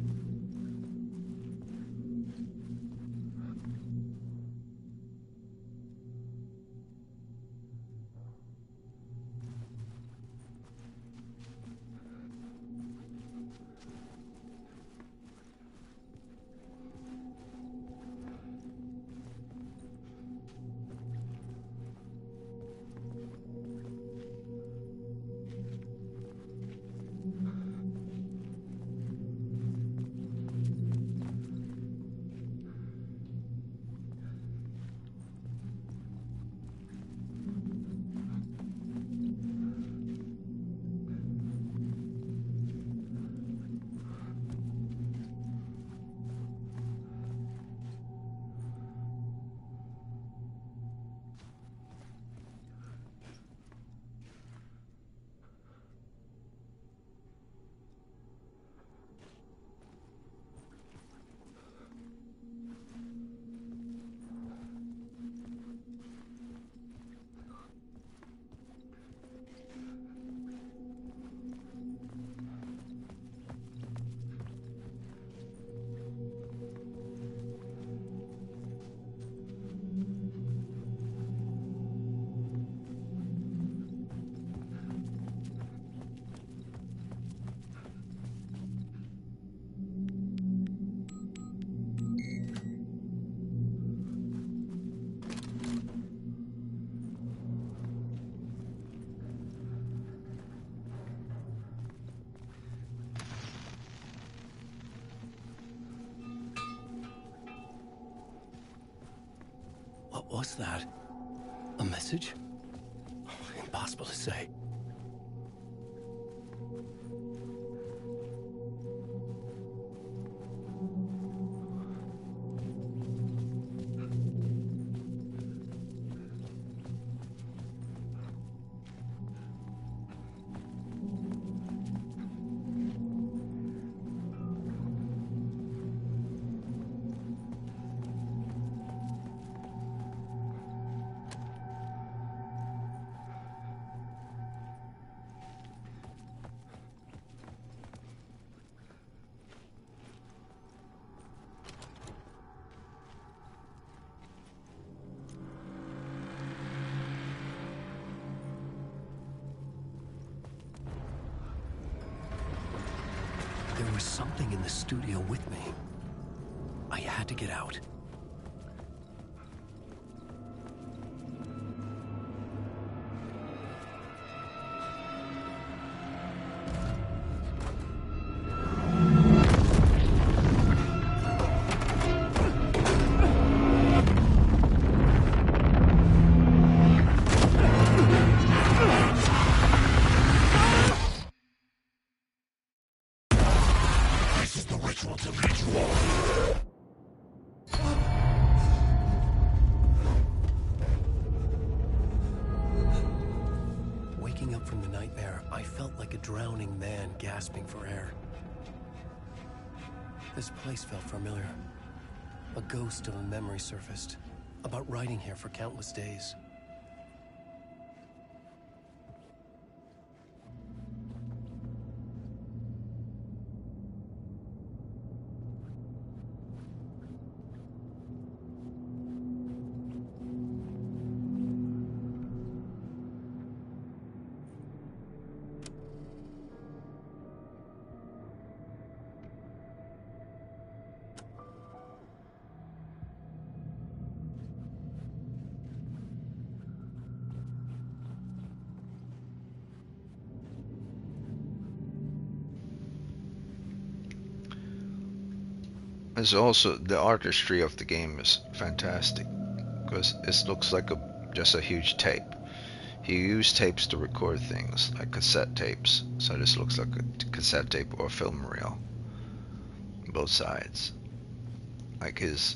Speaker 9: What was that? A message? Impossible to say. There was something in the studio with me. I had to get out. Waking up from the nightmare, I felt like a drowning man gasping for air. This place felt familiar. A ghost of a memory surfaced, about riding here for countless days.
Speaker 1: There's also the artistry of the game is fantastic because it looks like just a huge tape. He used tapes to record things like cassette tapes, so this looks like a cassette tape or a film reel. Both sides. Like his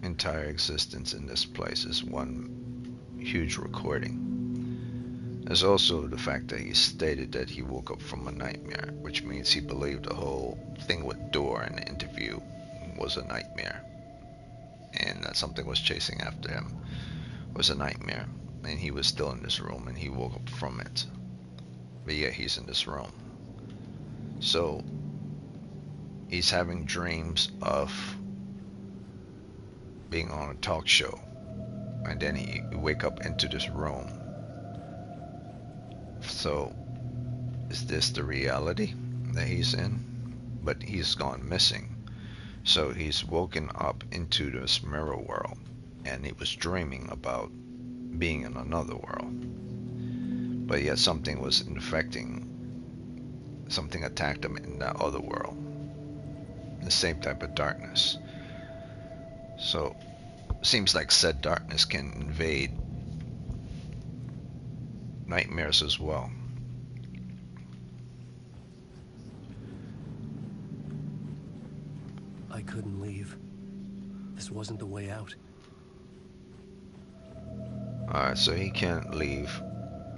Speaker 1: entire existence in this place is one huge recording. There's also the fact that he stated that he woke up from a nightmare, which means he believed the whole thing with Dora in the interview was a nightmare, and that something was chasing after him was a nightmare, and he was still in this room and he woke up from it, but yeah, he's in this room. So he's having dreams of being on a talk show, and then he wake up into this room. So is this the reality that he's in? But he's gone missing. So he's woken up into this mirror world, and he was dreaming about being in another world. But yet something was something attacked him in that other world. The same type of darkness. So seems like said darkness can invade nightmares as well.
Speaker 9: I couldn't leave. This wasn't the way out.
Speaker 1: Alright, so he can't leave.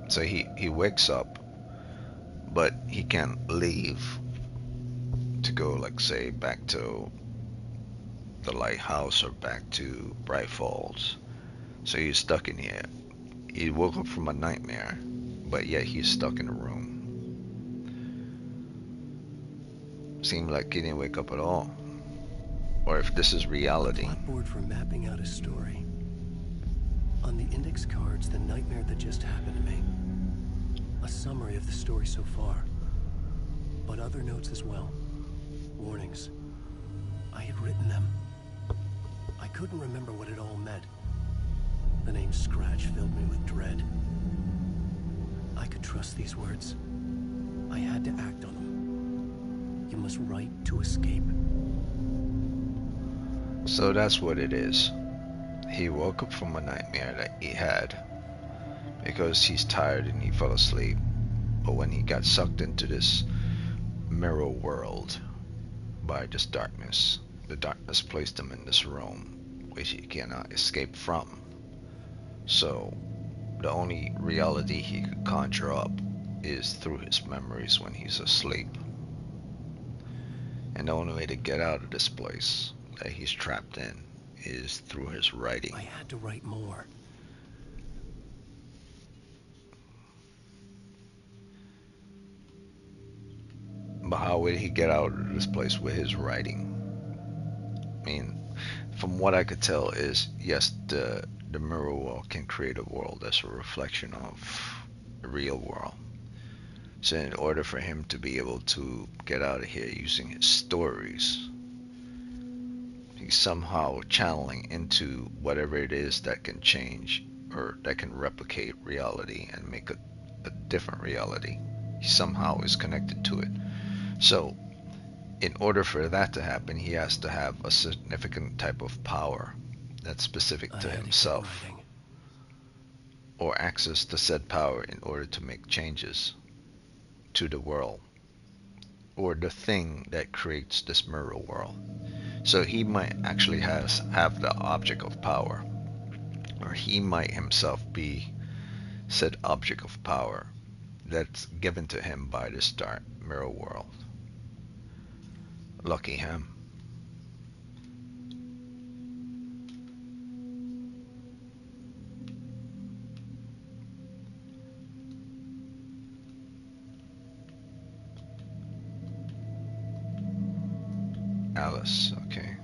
Speaker 1: So he wakes up, but he can't leave to go, like, say, back to the lighthouse or back to Bright Falls. So he's stuck in here. He woke up from a nightmare, but yet he's stuck in a room. Seemed like he didn't wake up at all. Or if this is reality.
Speaker 9: A blackboard for mapping out a story. On the index cards, the nightmare that just happened to me. A summary of the story so far. But other notes as well. Warnings. I had written them. I couldn't remember what it all meant. The name Scratch filled me with dread. I could trust these words. I had to act on them. You must write to escape.
Speaker 1: So that's what it is. he woke up from a nightmare that he had because he's tired and he fell asleep. But when he got sucked into this mirror world by this darkness, the darkness placed him in this room which he cannot escape from. So the only reality he could conjure up is through his memories when he's asleep. And the only way to get out of this place that he's trapped in is through his writing.
Speaker 9: I had to write more.
Speaker 1: But how would he get out of this place with his writing? I mean, from what I could tell is, yes, the mirror world can create a world that's a reflection of the real world. So in order for him to be able to get out of here using his stories, he's somehow channeling into whatever it is that can change or that can replicate reality and make a different reality. He somehow is connected to it. So in order for that to happen, he has to have a significant type of power that's specific to himself, or access to said power in order to make changes to the world or the thing that creates this mirror world. So he might actually have the object of power, or he might himself be said object of power that's given to him by this dark mirror world. Lucky him. Alice, okay.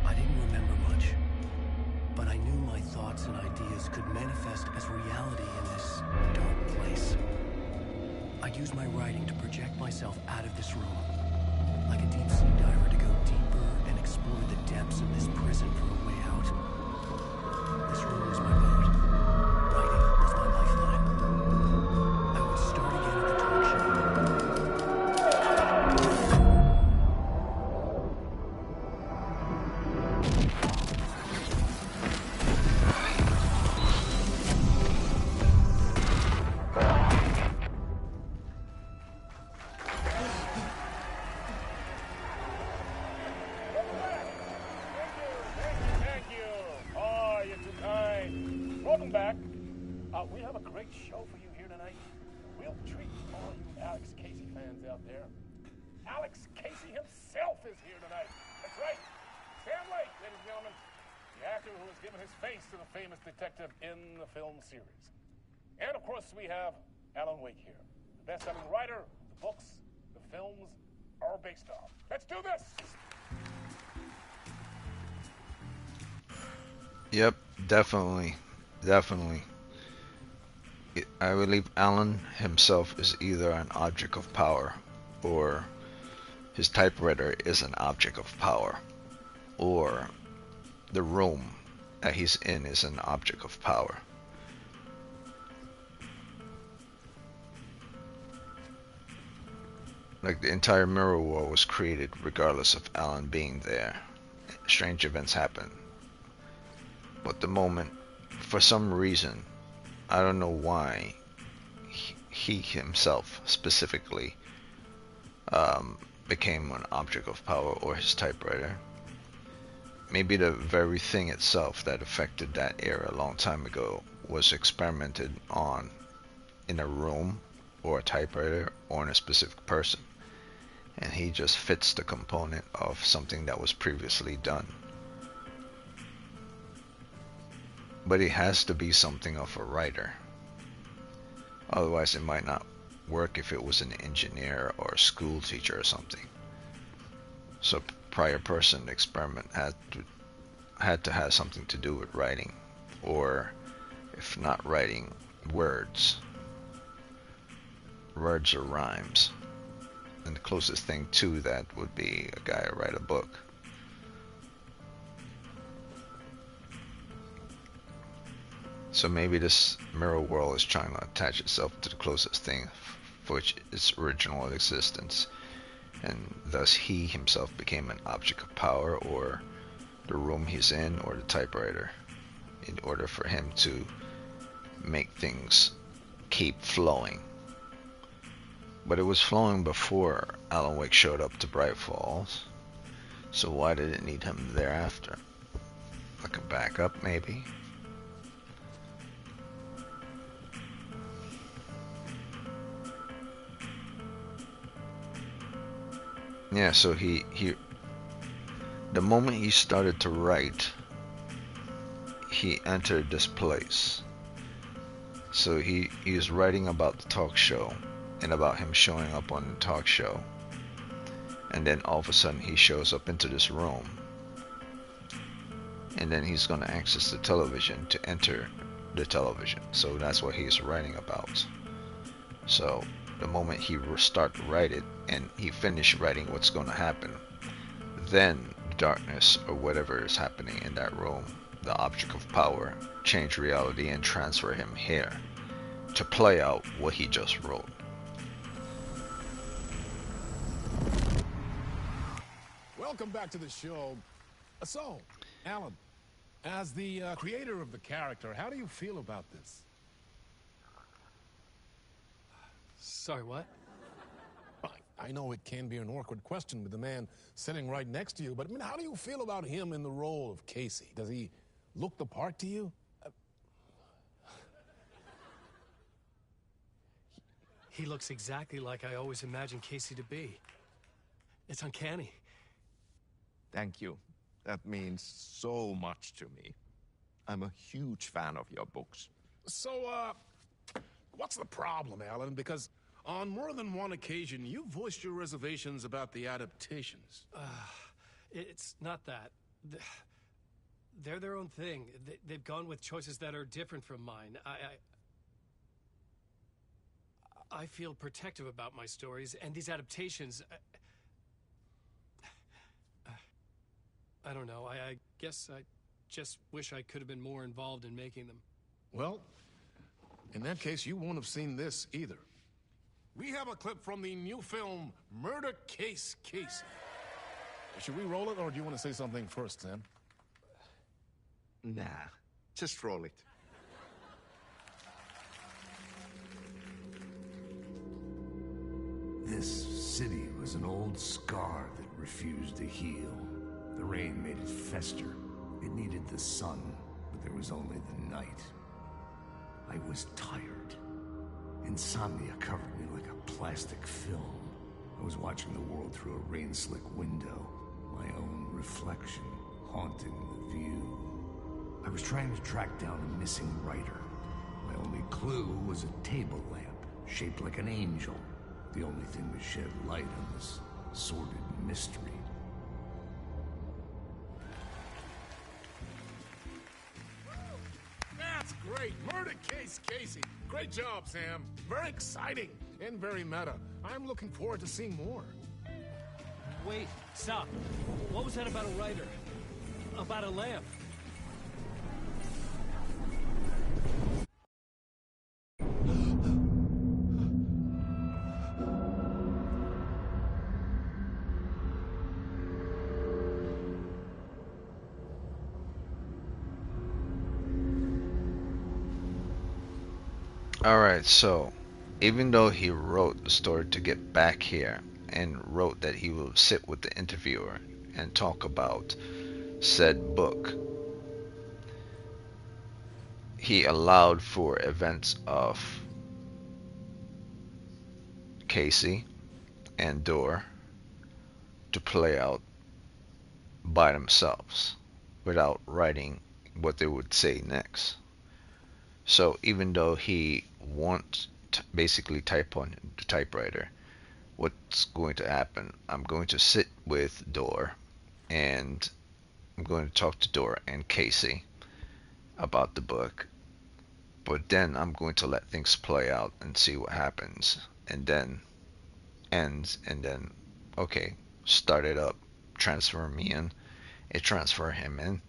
Speaker 9: I didn't remember much, but I knew my thoughts and ideas could manifest as reality in this dark place. I'd use my writing to project myself out of this room, like a deep sea diver to go deeper and explore the depths of this prison for a way out. This room was my boat. Writing was my lifeline. I would start again at the talk
Speaker 8: Thank you. Oh, you're too kind. Welcome back. We have a great show for you here tonight. We'll treat all you Alex Casey fans out there. Alex Casey himself is here tonight. That's right. Sam Lake, ladies and gentlemen. The actor who has given his face to the famous detective in the film series. And of course, we have Alan Wake here. The best-selling writer, the books, the films are based off. Let's do this!
Speaker 1: Yep, definitely. Definitely. I believe Alan himself is either an object of power, or his typewriter is an object of power, or the room that he's in is an object of power. Like the entire mirror world was created regardless of Alan being there. Strange events happen. But the moment, for some reason, I don't know why, he himself specifically became an object of power, or his typewriter. Maybe the very thing itself that affected that era a long time ago was experimented on in a room, or a typewriter, or in a specific person. And he just fits the component of something that was previously done. But it has to be something of a writer. Otherwise it might not work if it was an engineer or a school teacher or something. So prior person experiment had to have something to do with writing, or if not writing, words or rhymes. And the closest thing to that would be a guy who write a book. So maybe this mirror world is trying to attach itself to the closest thing for which its original existence, and thus he himself became an object of power, or the room he's in, or the typewriter, in order for him to make things keep flowing. But it was flowing before Alan Wake showed up to Bright Falls, so why did it need him thereafter? Like a backup, maybe? Yeah, so he the moment he started to write, he entered this place. So he is writing about the talk show, and about him showing up on the talk show, and then all of a sudden he shows up into this room, and then he's going to access the television to enter the television. So that's what he's writing about. So the moment he start to write it, and he finish writing what's going to happen, then darkness or whatever is happening in that room, the object of power, change reality and transfer him here to play out what he just wrote.
Speaker 8: Welcome back to the show. So, Alan, as the creator of the character, how do you feel about this?
Speaker 7: Sorry, what?
Speaker 8: I know it can be an awkward question with the man sitting right next to you, but I mean, how do you feel about him in the role of Casey? Does he look the part to you?
Speaker 7: He looks exactly like I always imagined Casey to be. It's uncanny.
Speaker 10: Thank you. That means so much to me. I'm a huge fan of your books.
Speaker 8: So, what's the problem, Alan? Because on more than one occasion, you voiced your reservations about the adaptations.
Speaker 7: It's not that. They're their own thing. They've gone with choices that are different from mine. I feel protective about my stories, and these adaptations... I don't know. I guess I just wish I could have been more involved in making them.
Speaker 8: Well, in that case, you won't have seen this either. We have a clip from the new film, Murder Case Casey. Should we roll it, or do you want to say something first, Sam?
Speaker 10: Nah, just roll it.
Speaker 11: This city was an old scar that refused to heal. The rain made it fester. It needed the sun, but there was only the night. I was tired. Insomnia covered me like a plastic film. I was watching the world through a rain-slick window, my own reflection haunting the view. I was trying to track down a missing writer. My only clue was a table lamp, shaped like an angel. the only thing to shed light on this sordid mystery.
Speaker 8: That's great. Murder case, Casey. Great job, Sam. Very exciting and very meta. I'm looking forward to seeing more.
Speaker 7: Wait, stop. What was that about a writer? About a lamp?
Speaker 1: Alright, so even though he wrote the story to get back here and wrote that he will sit with the interviewer and talk about said book, he allowed for events of Casey and Door to play out by themselves without writing what they would say next. So even though he wants to basically type on the typewriter, what's going to happen? I'm going to sit with Door and I'm going to talk to Door and Casey about the book, but then I'm going to let things play out and see what happens, and then ends, and then okay, start it up, transfer me in, it transfer him in,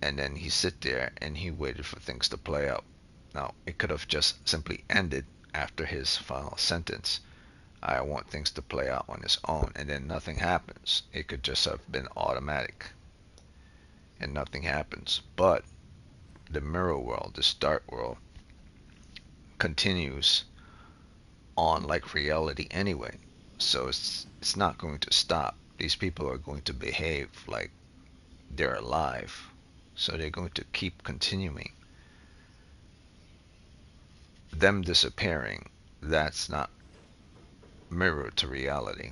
Speaker 1: and then he sit there and he waited for things to play out. Now, it could have just simply ended after his final sentence. I want things to play out on its own, and then nothing happens. It could just have been automatic, and nothing happens. But the mirror world, this dark world, continues on like reality anyway. So it's not going to stop. These people are going to behave like they're alive. So they're going to keep continuing. Them disappearing, that's not mirrored to reality.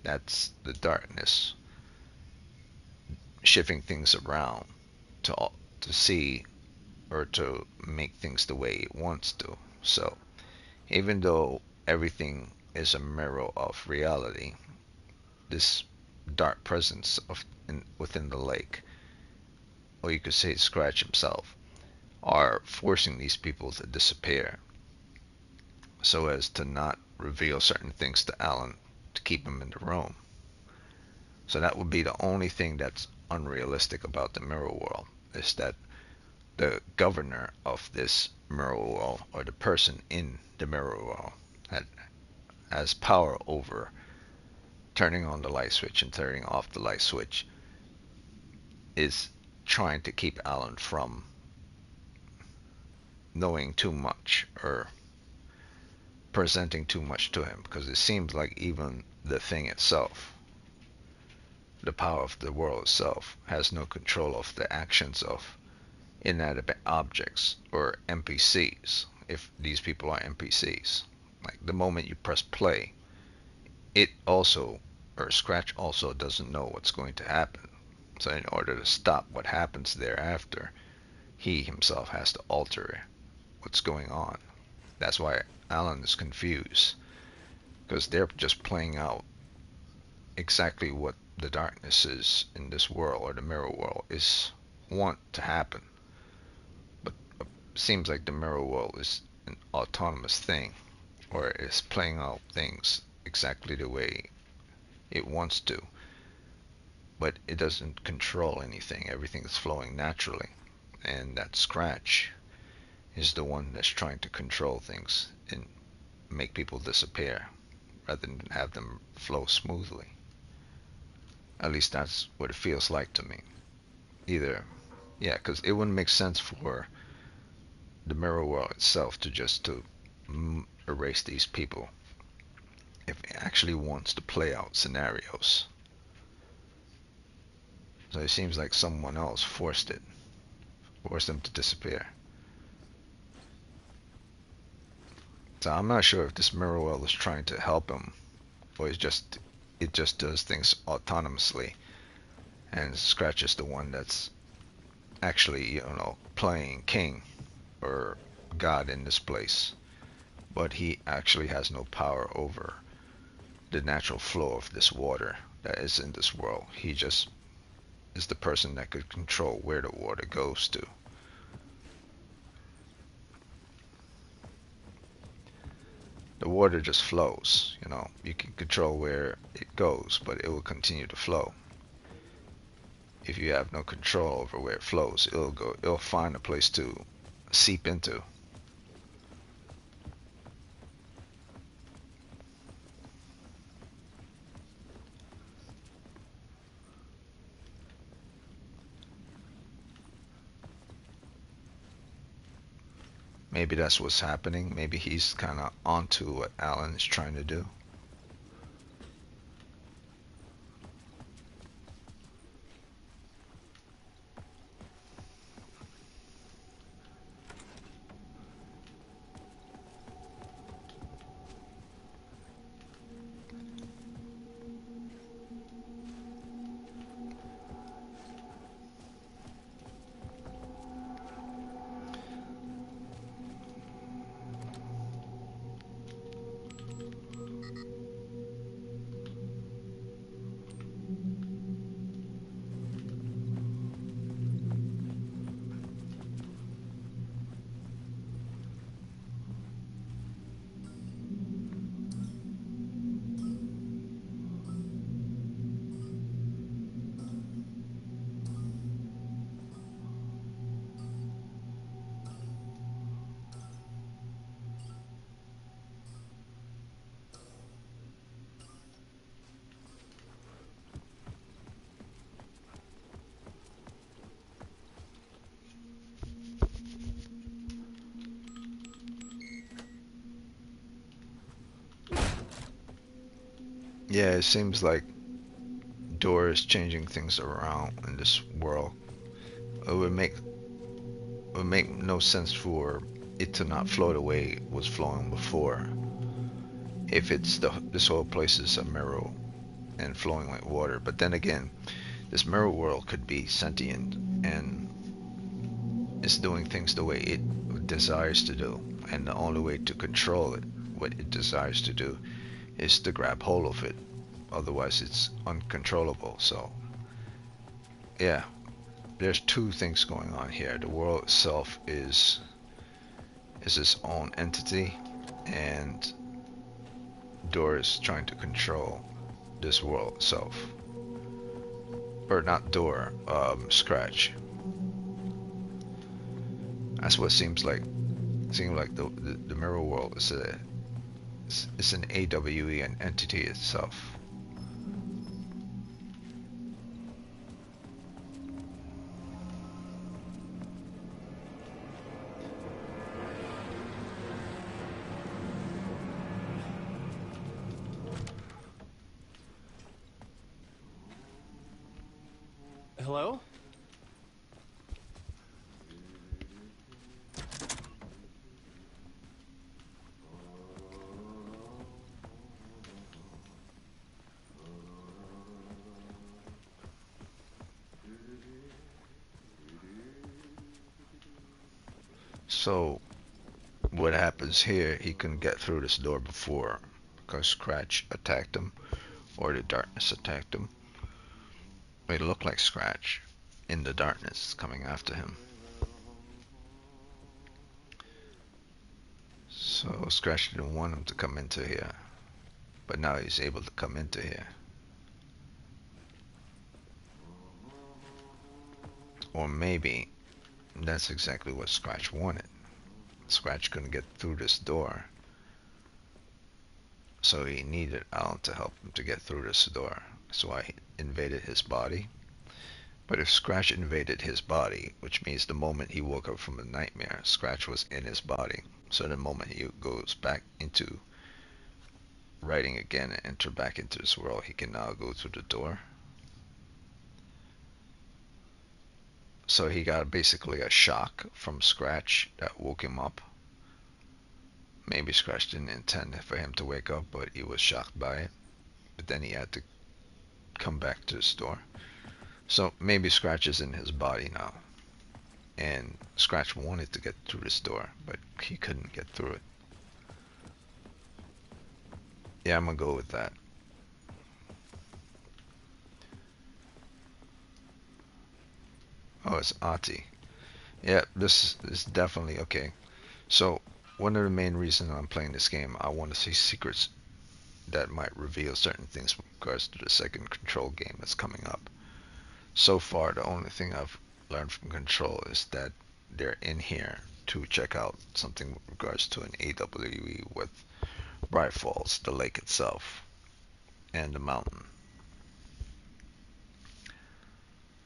Speaker 1: That's the darkness shifting things around to to see or to make things the way it wants to. So even though everything is a mirror of reality, this dark presence within the lake, or you could say Scratch himself, are forcing these people to disappear so as to not reveal certain things to Alan to keep him in the room. So that would be the only thing that's unrealistic about the mirror world, is that the governor of this mirror world, or the person in the mirror world, has power over turning on the light switch and turning off the light switch, is trying to keep Alan from knowing too much or presenting too much to him, because it seems like even the thing itself, the power of the world itself, has no control of the actions of inanimate objects or NPCs, if these people are NPCs. Like the moment you press play, it also, or Scratch also, doesn't know what's going to happen. So in order to stop what happens thereafter, he himself has to alter what's going on. That's why Alan is confused, because they're just playing out exactly what the darkness is in this world, or the mirror world, is want to happen. But it seems like the mirror world is an autonomous thing, or is playing out things exactly the way it wants to. But it doesn't control anything. Everything is flowing naturally. And that Scratch is the one that's trying to control things and make people disappear rather than have them flow smoothly. At least that's what it feels like to me. Either, yeah, because it wouldn't make sense for the mirror world itself to just to erase these people if it actually wants to play out scenarios. So it seems like someone else forced them to disappear. So I'm not sure if this mirror world is trying to help him, or it just does things autonomously, and Scratch is the one that's actually, playing king or god in this place, but he actually has no power over the natural flow of this water that is in this world. He just is the person that could control where the water goes to. The water just flows, you know. You can control where it goes, but it will continue to flow. If you have no control over where it flows, it'll find a place to seep into. Maybe that's what's happening. Maybe he's kind of onto what Alan is trying to do. Yeah, it seems like Door is changing things around in this world. It would make no sense for it to not flow the way it was flowing before. If this whole place is a mirror and flowing like water. But then again, this mirror world could be sentient and is doing things the way it desires to do. And the only way to control it, what it desires to do, is to grab hold of it. Otherwise, it's uncontrollable. So, yeah, there's two things going on here. The world itself is its own entity, and Door is trying to control this world itself. Or not Door, Scratch. That's what it seems like. It seems like the mirror world is it's an AWE, an entity itself.
Speaker 9: Hello?
Speaker 1: So what happens here, he couldn't get through this door before because Scratch attacked him, or the darkness attacked him. It looked like Scratch in the darkness coming after him. So Scratch didn't want him to come into here, but now he's able to come into here. Or maybe that's exactly what Scratch wanted. Scratch couldn't get through this door, so he needed Alan to help him to get through this door. That's why he invaded his body. But if Scratch invaded his body, which means the moment he woke up from a nightmare, Scratch was in his body. So the moment he goes back into writing again and enter back into this world, he can now go through the door. So he got basically a shock from Scratch that woke him up. Maybe Scratch didn't intend for him to wake up, but he was shocked by it. But then he had to come back to the store. So maybe Scratch is in his body now. And Scratch wanted to get through this door, but he couldn't get through it. Yeah, I'm gonna go with that. Oh, it's Ati. Yeah, this is definitely okay. So, one of the main reasons I'm playing this game, I want to see secrets that might reveal certain things with regards to the second Control game that's coming up. So far, the only thing I've learned from Control is that they're in here to check out something with regards to an AWE with Bright Falls, the lake itself, and the mountain.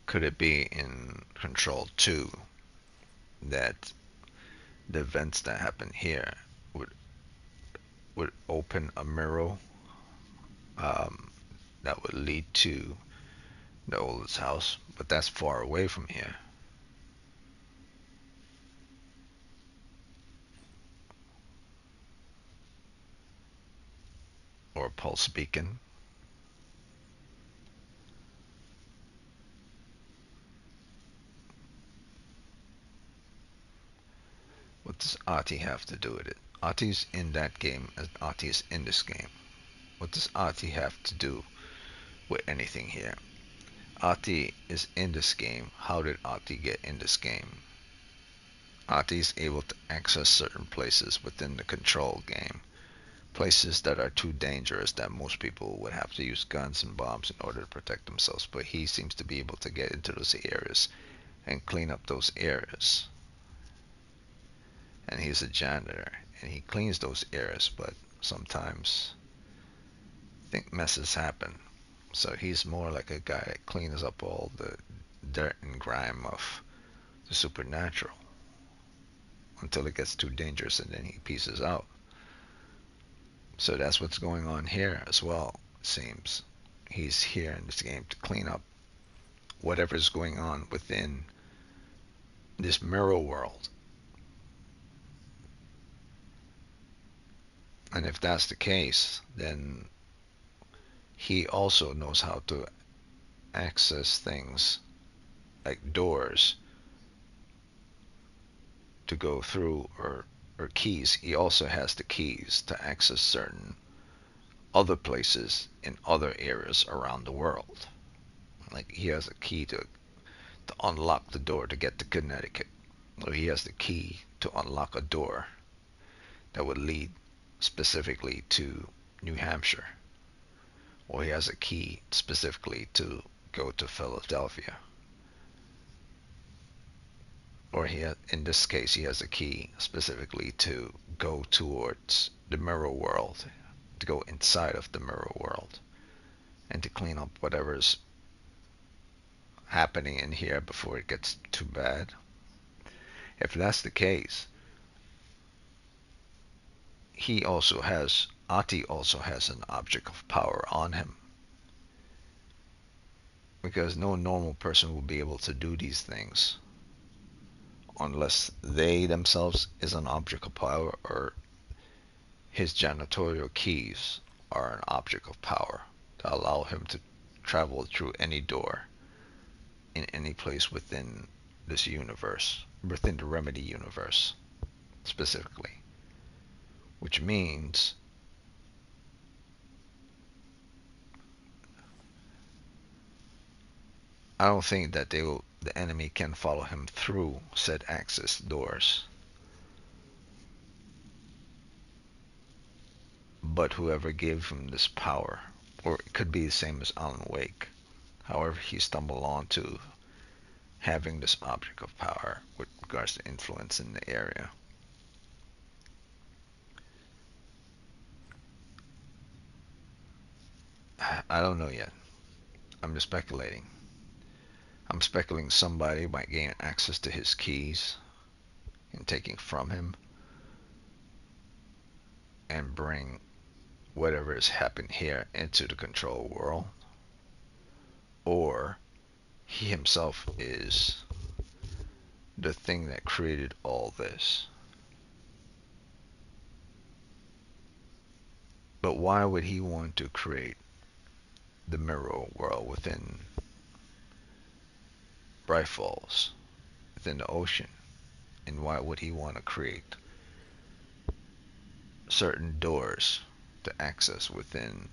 Speaker 1: Could it be in Control 2 that the events that happen here would open a mirror um, that would lead to the oldest house, but that's far away from here. Or Pulse Beacon. What does Ati have to do with it? Ati's in that game as Ati is in this game. What does Ati have to do with anything here? Ati is in this game. How did Ati get in this game? Ati is able to access certain places within the Control game. Places that are too dangerous that most people would have to use guns and bombs in order to protect themselves. But he seems to be able to get into those areas and clean up those areas. And he's a janitor and he cleans those areas, but sometimes I think messes happen. So he's more like a guy that cleans up all the dirt and grime of the supernatural until it gets too dangerous and then he pieces out. So that's what's going on here as well, it seems. He's here in this game to clean up whatever's going on within this mirror world. And if that's the case, then he also knows how to access things like doors to go through, or keys. He also has the keys to access certain other places in other areas around the world. Like he has a key to unlock the door to get to Connecticut. Or he has the key to unlock a door that would lead specifically to New Hampshire. Or he has a key specifically to go to Philadelphia. Or in this case, he has a key specifically to go towards the mirror world, to go inside of the mirror world, and to clean up whatever's happening in here before it gets too bad. If that's the case, Ati also has an object of power on him, because no normal person will be able to do these things unless they themselves is an object of power, or his janitorial keys are an object of power to allow him to travel through any door in any place within this universe, within the Remedy universe specifically. Which means I don't think that the enemy can follow him through said access doors. But whoever gave him this power, or it could be the same as Alan Wake, however he stumbled onto having this object of power with regards to influence in the area. I don't know yet. I'm just speculating. I'm speculating somebody might gain access to his keys and taking from him and bring whatever has happened here into the Control world. Or he himself is the thing that created all this. But why would he want to create the mirror world within Bright Falls, within the ocean? And why would he want to create certain doors to access within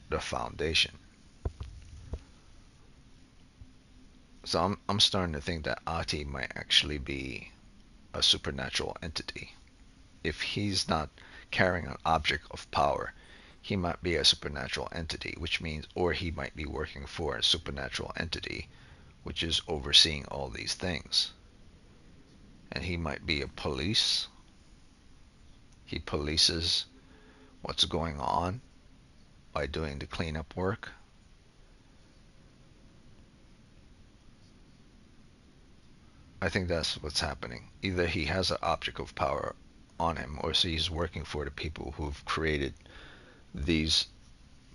Speaker 1: the foundation. So I'm starting to think that Ati might actually be a supernatural entity. If he's not carrying an object of power, he might be a supernatural entity, which means, or he might be working for a supernatural entity, which is overseeing all these things. And he might be a police. He polices what's going on by doing the cleanup work. I think that's what's happening. Either he has an object of power on him, or so he's working for the people who've created these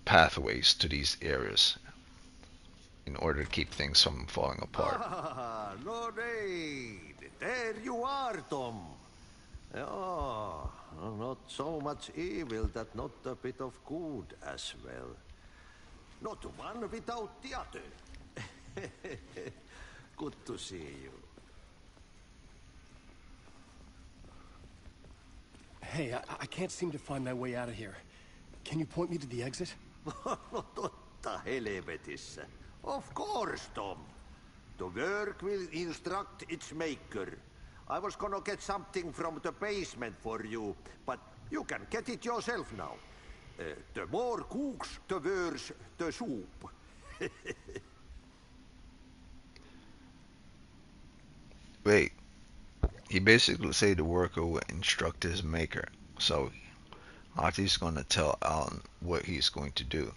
Speaker 1: pathways to these areas in order to keep things from falling apart.
Speaker 12: Ah, no need. There you are, Tom. Oh, not so much evil that not a bit of good as well. Not one without the other. Good to see you.
Speaker 9: Hey, I can't seem to find my way out of here. Can you point me to the exit?
Speaker 12: Totta helvetissä. Of course, Tom. The work will instruct its maker. I was gonna get something from the basement for you, but you can get it yourself now. The more cooks, the worse the soup.
Speaker 1: Wait, he basically said the worker will instruct his maker. So Ati's going to tell Alan what he's going to do.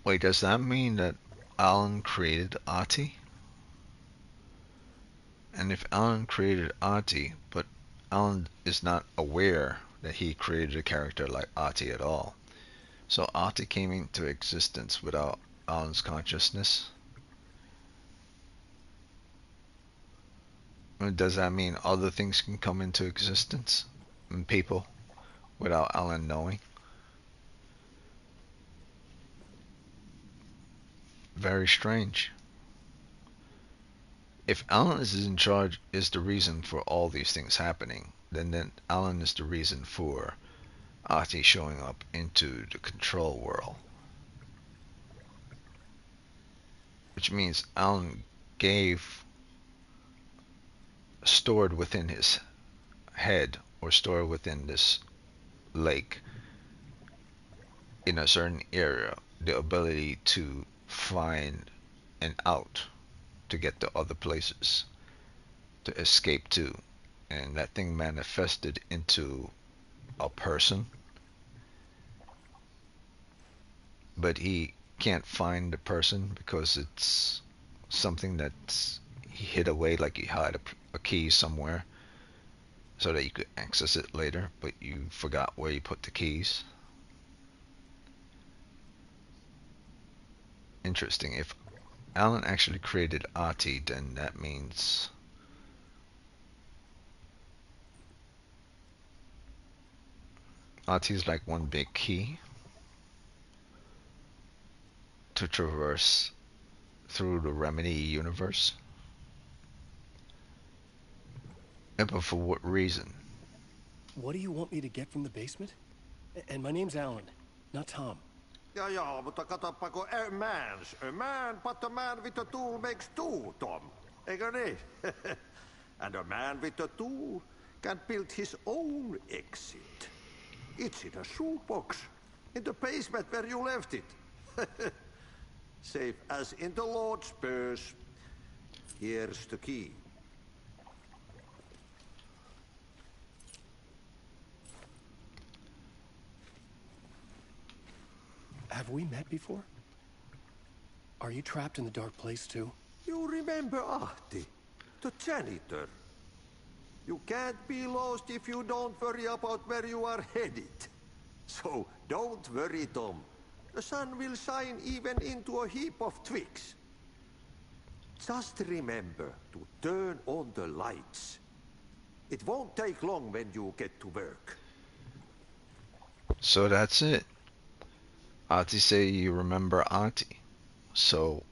Speaker 1: Wait, does that mean that Alan created Ati? And if Alan created Ati, but Alan is not aware that he created a character like Ati at all. So Ati came into existence without Alan's consciousness? Does that mean other things can come into existence? And people? Without Alan knowing? Very strange. If Alan is in charge, is the reason for all these things happening, then Alan is the reason for Ati showing up into the control world. Which means Alan gave, stored within his head, or stored within this lake, in a certain area, the ability to find an out to get to other places, to escape to. And that thing manifested into a person, but he can't find the person because it's something that's he hid away, like he hid a key somewhere so that you could access it later, but you forgot where you put the keys. Interesting. If Alan actually created Ati, then that means Ati is like one big key to traverse through the Remedy universe. But for what reason?
Speaker 9: What do you want me to get from the basement? And my name's Alan, not Tom.
Speaker 12: Ja, mutta katsoppa kun a man's a man, but a man with a tool makes two, Tom. Eikö niin? And a man with a tool can build his own exit. It's in a shoebox, in the basement where you left it. Safe as in the Lord's purse. Here's the key.
Speaker 9: Have we met before? Are you trapped in the dark place too?
Speaker 12: You remember Ahti, the janitor. You can't be lost if you don't worry about where you are headed. So don't worry, Tom. The sun will shine even into a heap of twigs. Just remember to turn on the lights. It won't take long when you get to work.
Speaker 1: So that's it. Ati say you remember Ati. So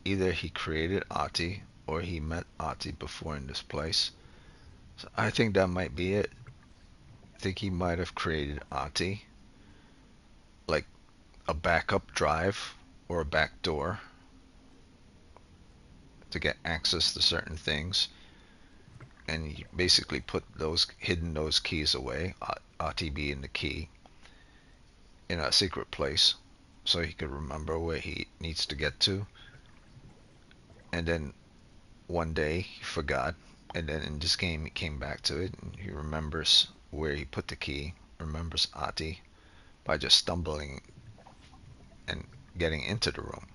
Speaker 1: either he created Ati or he met Ati before in this place. So I think that might be it. think he might have created Ati, like a backup drive or a back door to get access to certain things, and he basically put those keys away, Ati being the key, in a secret place so he could remember where he needs to get to. And then one day he forgot, and then in this game he came back to it, and he remembers where he put the key, remembers Ati by just stumbling and getting into the room.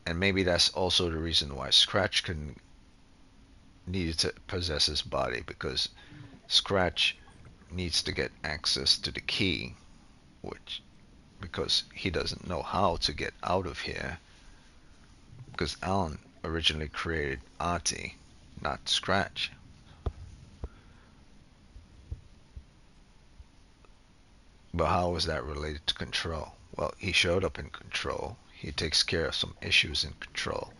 Speaker 1: And maybe that's also the reason why Scratch needed to possess his body, because Scratch needs to get access to the key, which because he doesn't know how to get out of here, because Alan originally created Ati, not Scratch. But how is that related to Control? Well, he showed up in Control. He takes care of some issues in Control.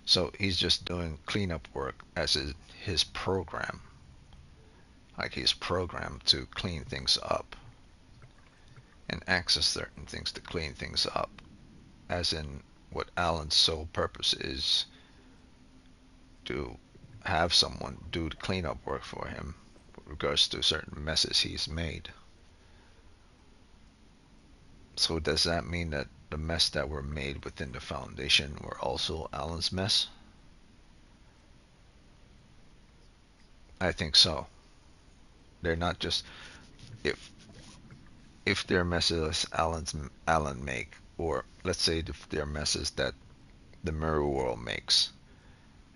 Speaker 1: So he's just doing cleanup work as his program. Like he's programmed to clean things up and access certain things to clean things up. As in what Alan's sole purpose is to have someone do the cleanup work for him with regards to certain messes he's made. So does that mean that the mess that were made within the Foundation were also Alan's mess? I think so. They're not just if they're messes Alan make, or let's say if they're messes that the mirror world makes,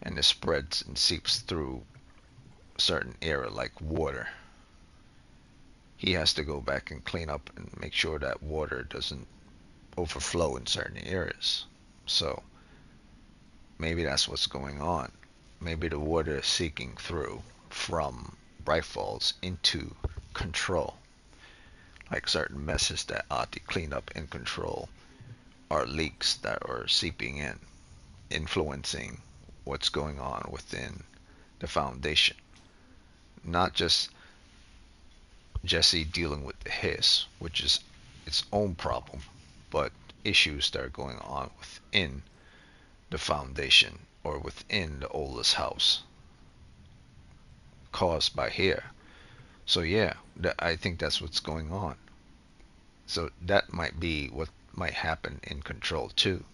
Speaker 1: and it spreads and seeps through a certain area like water. He has to go back and clean up and make sure that water doesn't overflow in certain areas. So maybe that's what's going on. Maybe the water is seeking through from Bright Falls into Control. Like certain messes that Ati cleaned up in Control are leaks that are seeping in, influencing what's going on within the Foundation. Not just Jesse dealing with the hiss, which is its own problem, but issues that are going on within the Foundation or within the oldest house caused by here. So yeah, I think that's what's going on. So that might be what might happen in Control too,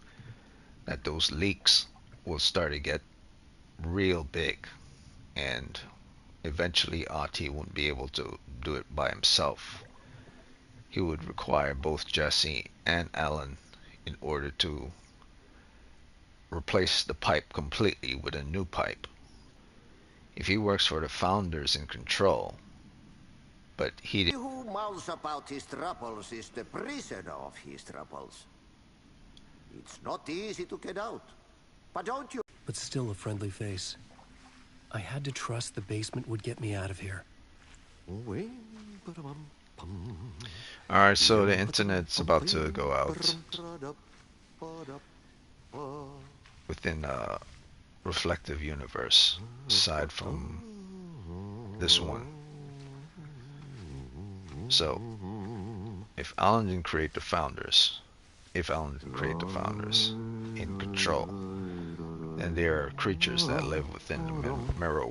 Speaker 1: that those leaks will start to get real big, and eventually Ati won't be able to do it by himself. He would require both Jesse and Alan in order to replace the pipe completely with a new pipe. If he works for the founders in Control, but he
Speaker 12: who mouths about his troubles is the prisoner of his troubles. It's not easy to get out. But don't you...
Speaker 9: But still a friendly face. I had to trust the basement would get me out of here.
Speaker 1: Alright, so the internet's about to go out within a reflective universe, aside from this one. So, if Alan didn't create the founders, in Control, then there are creatures that live within the mirror world.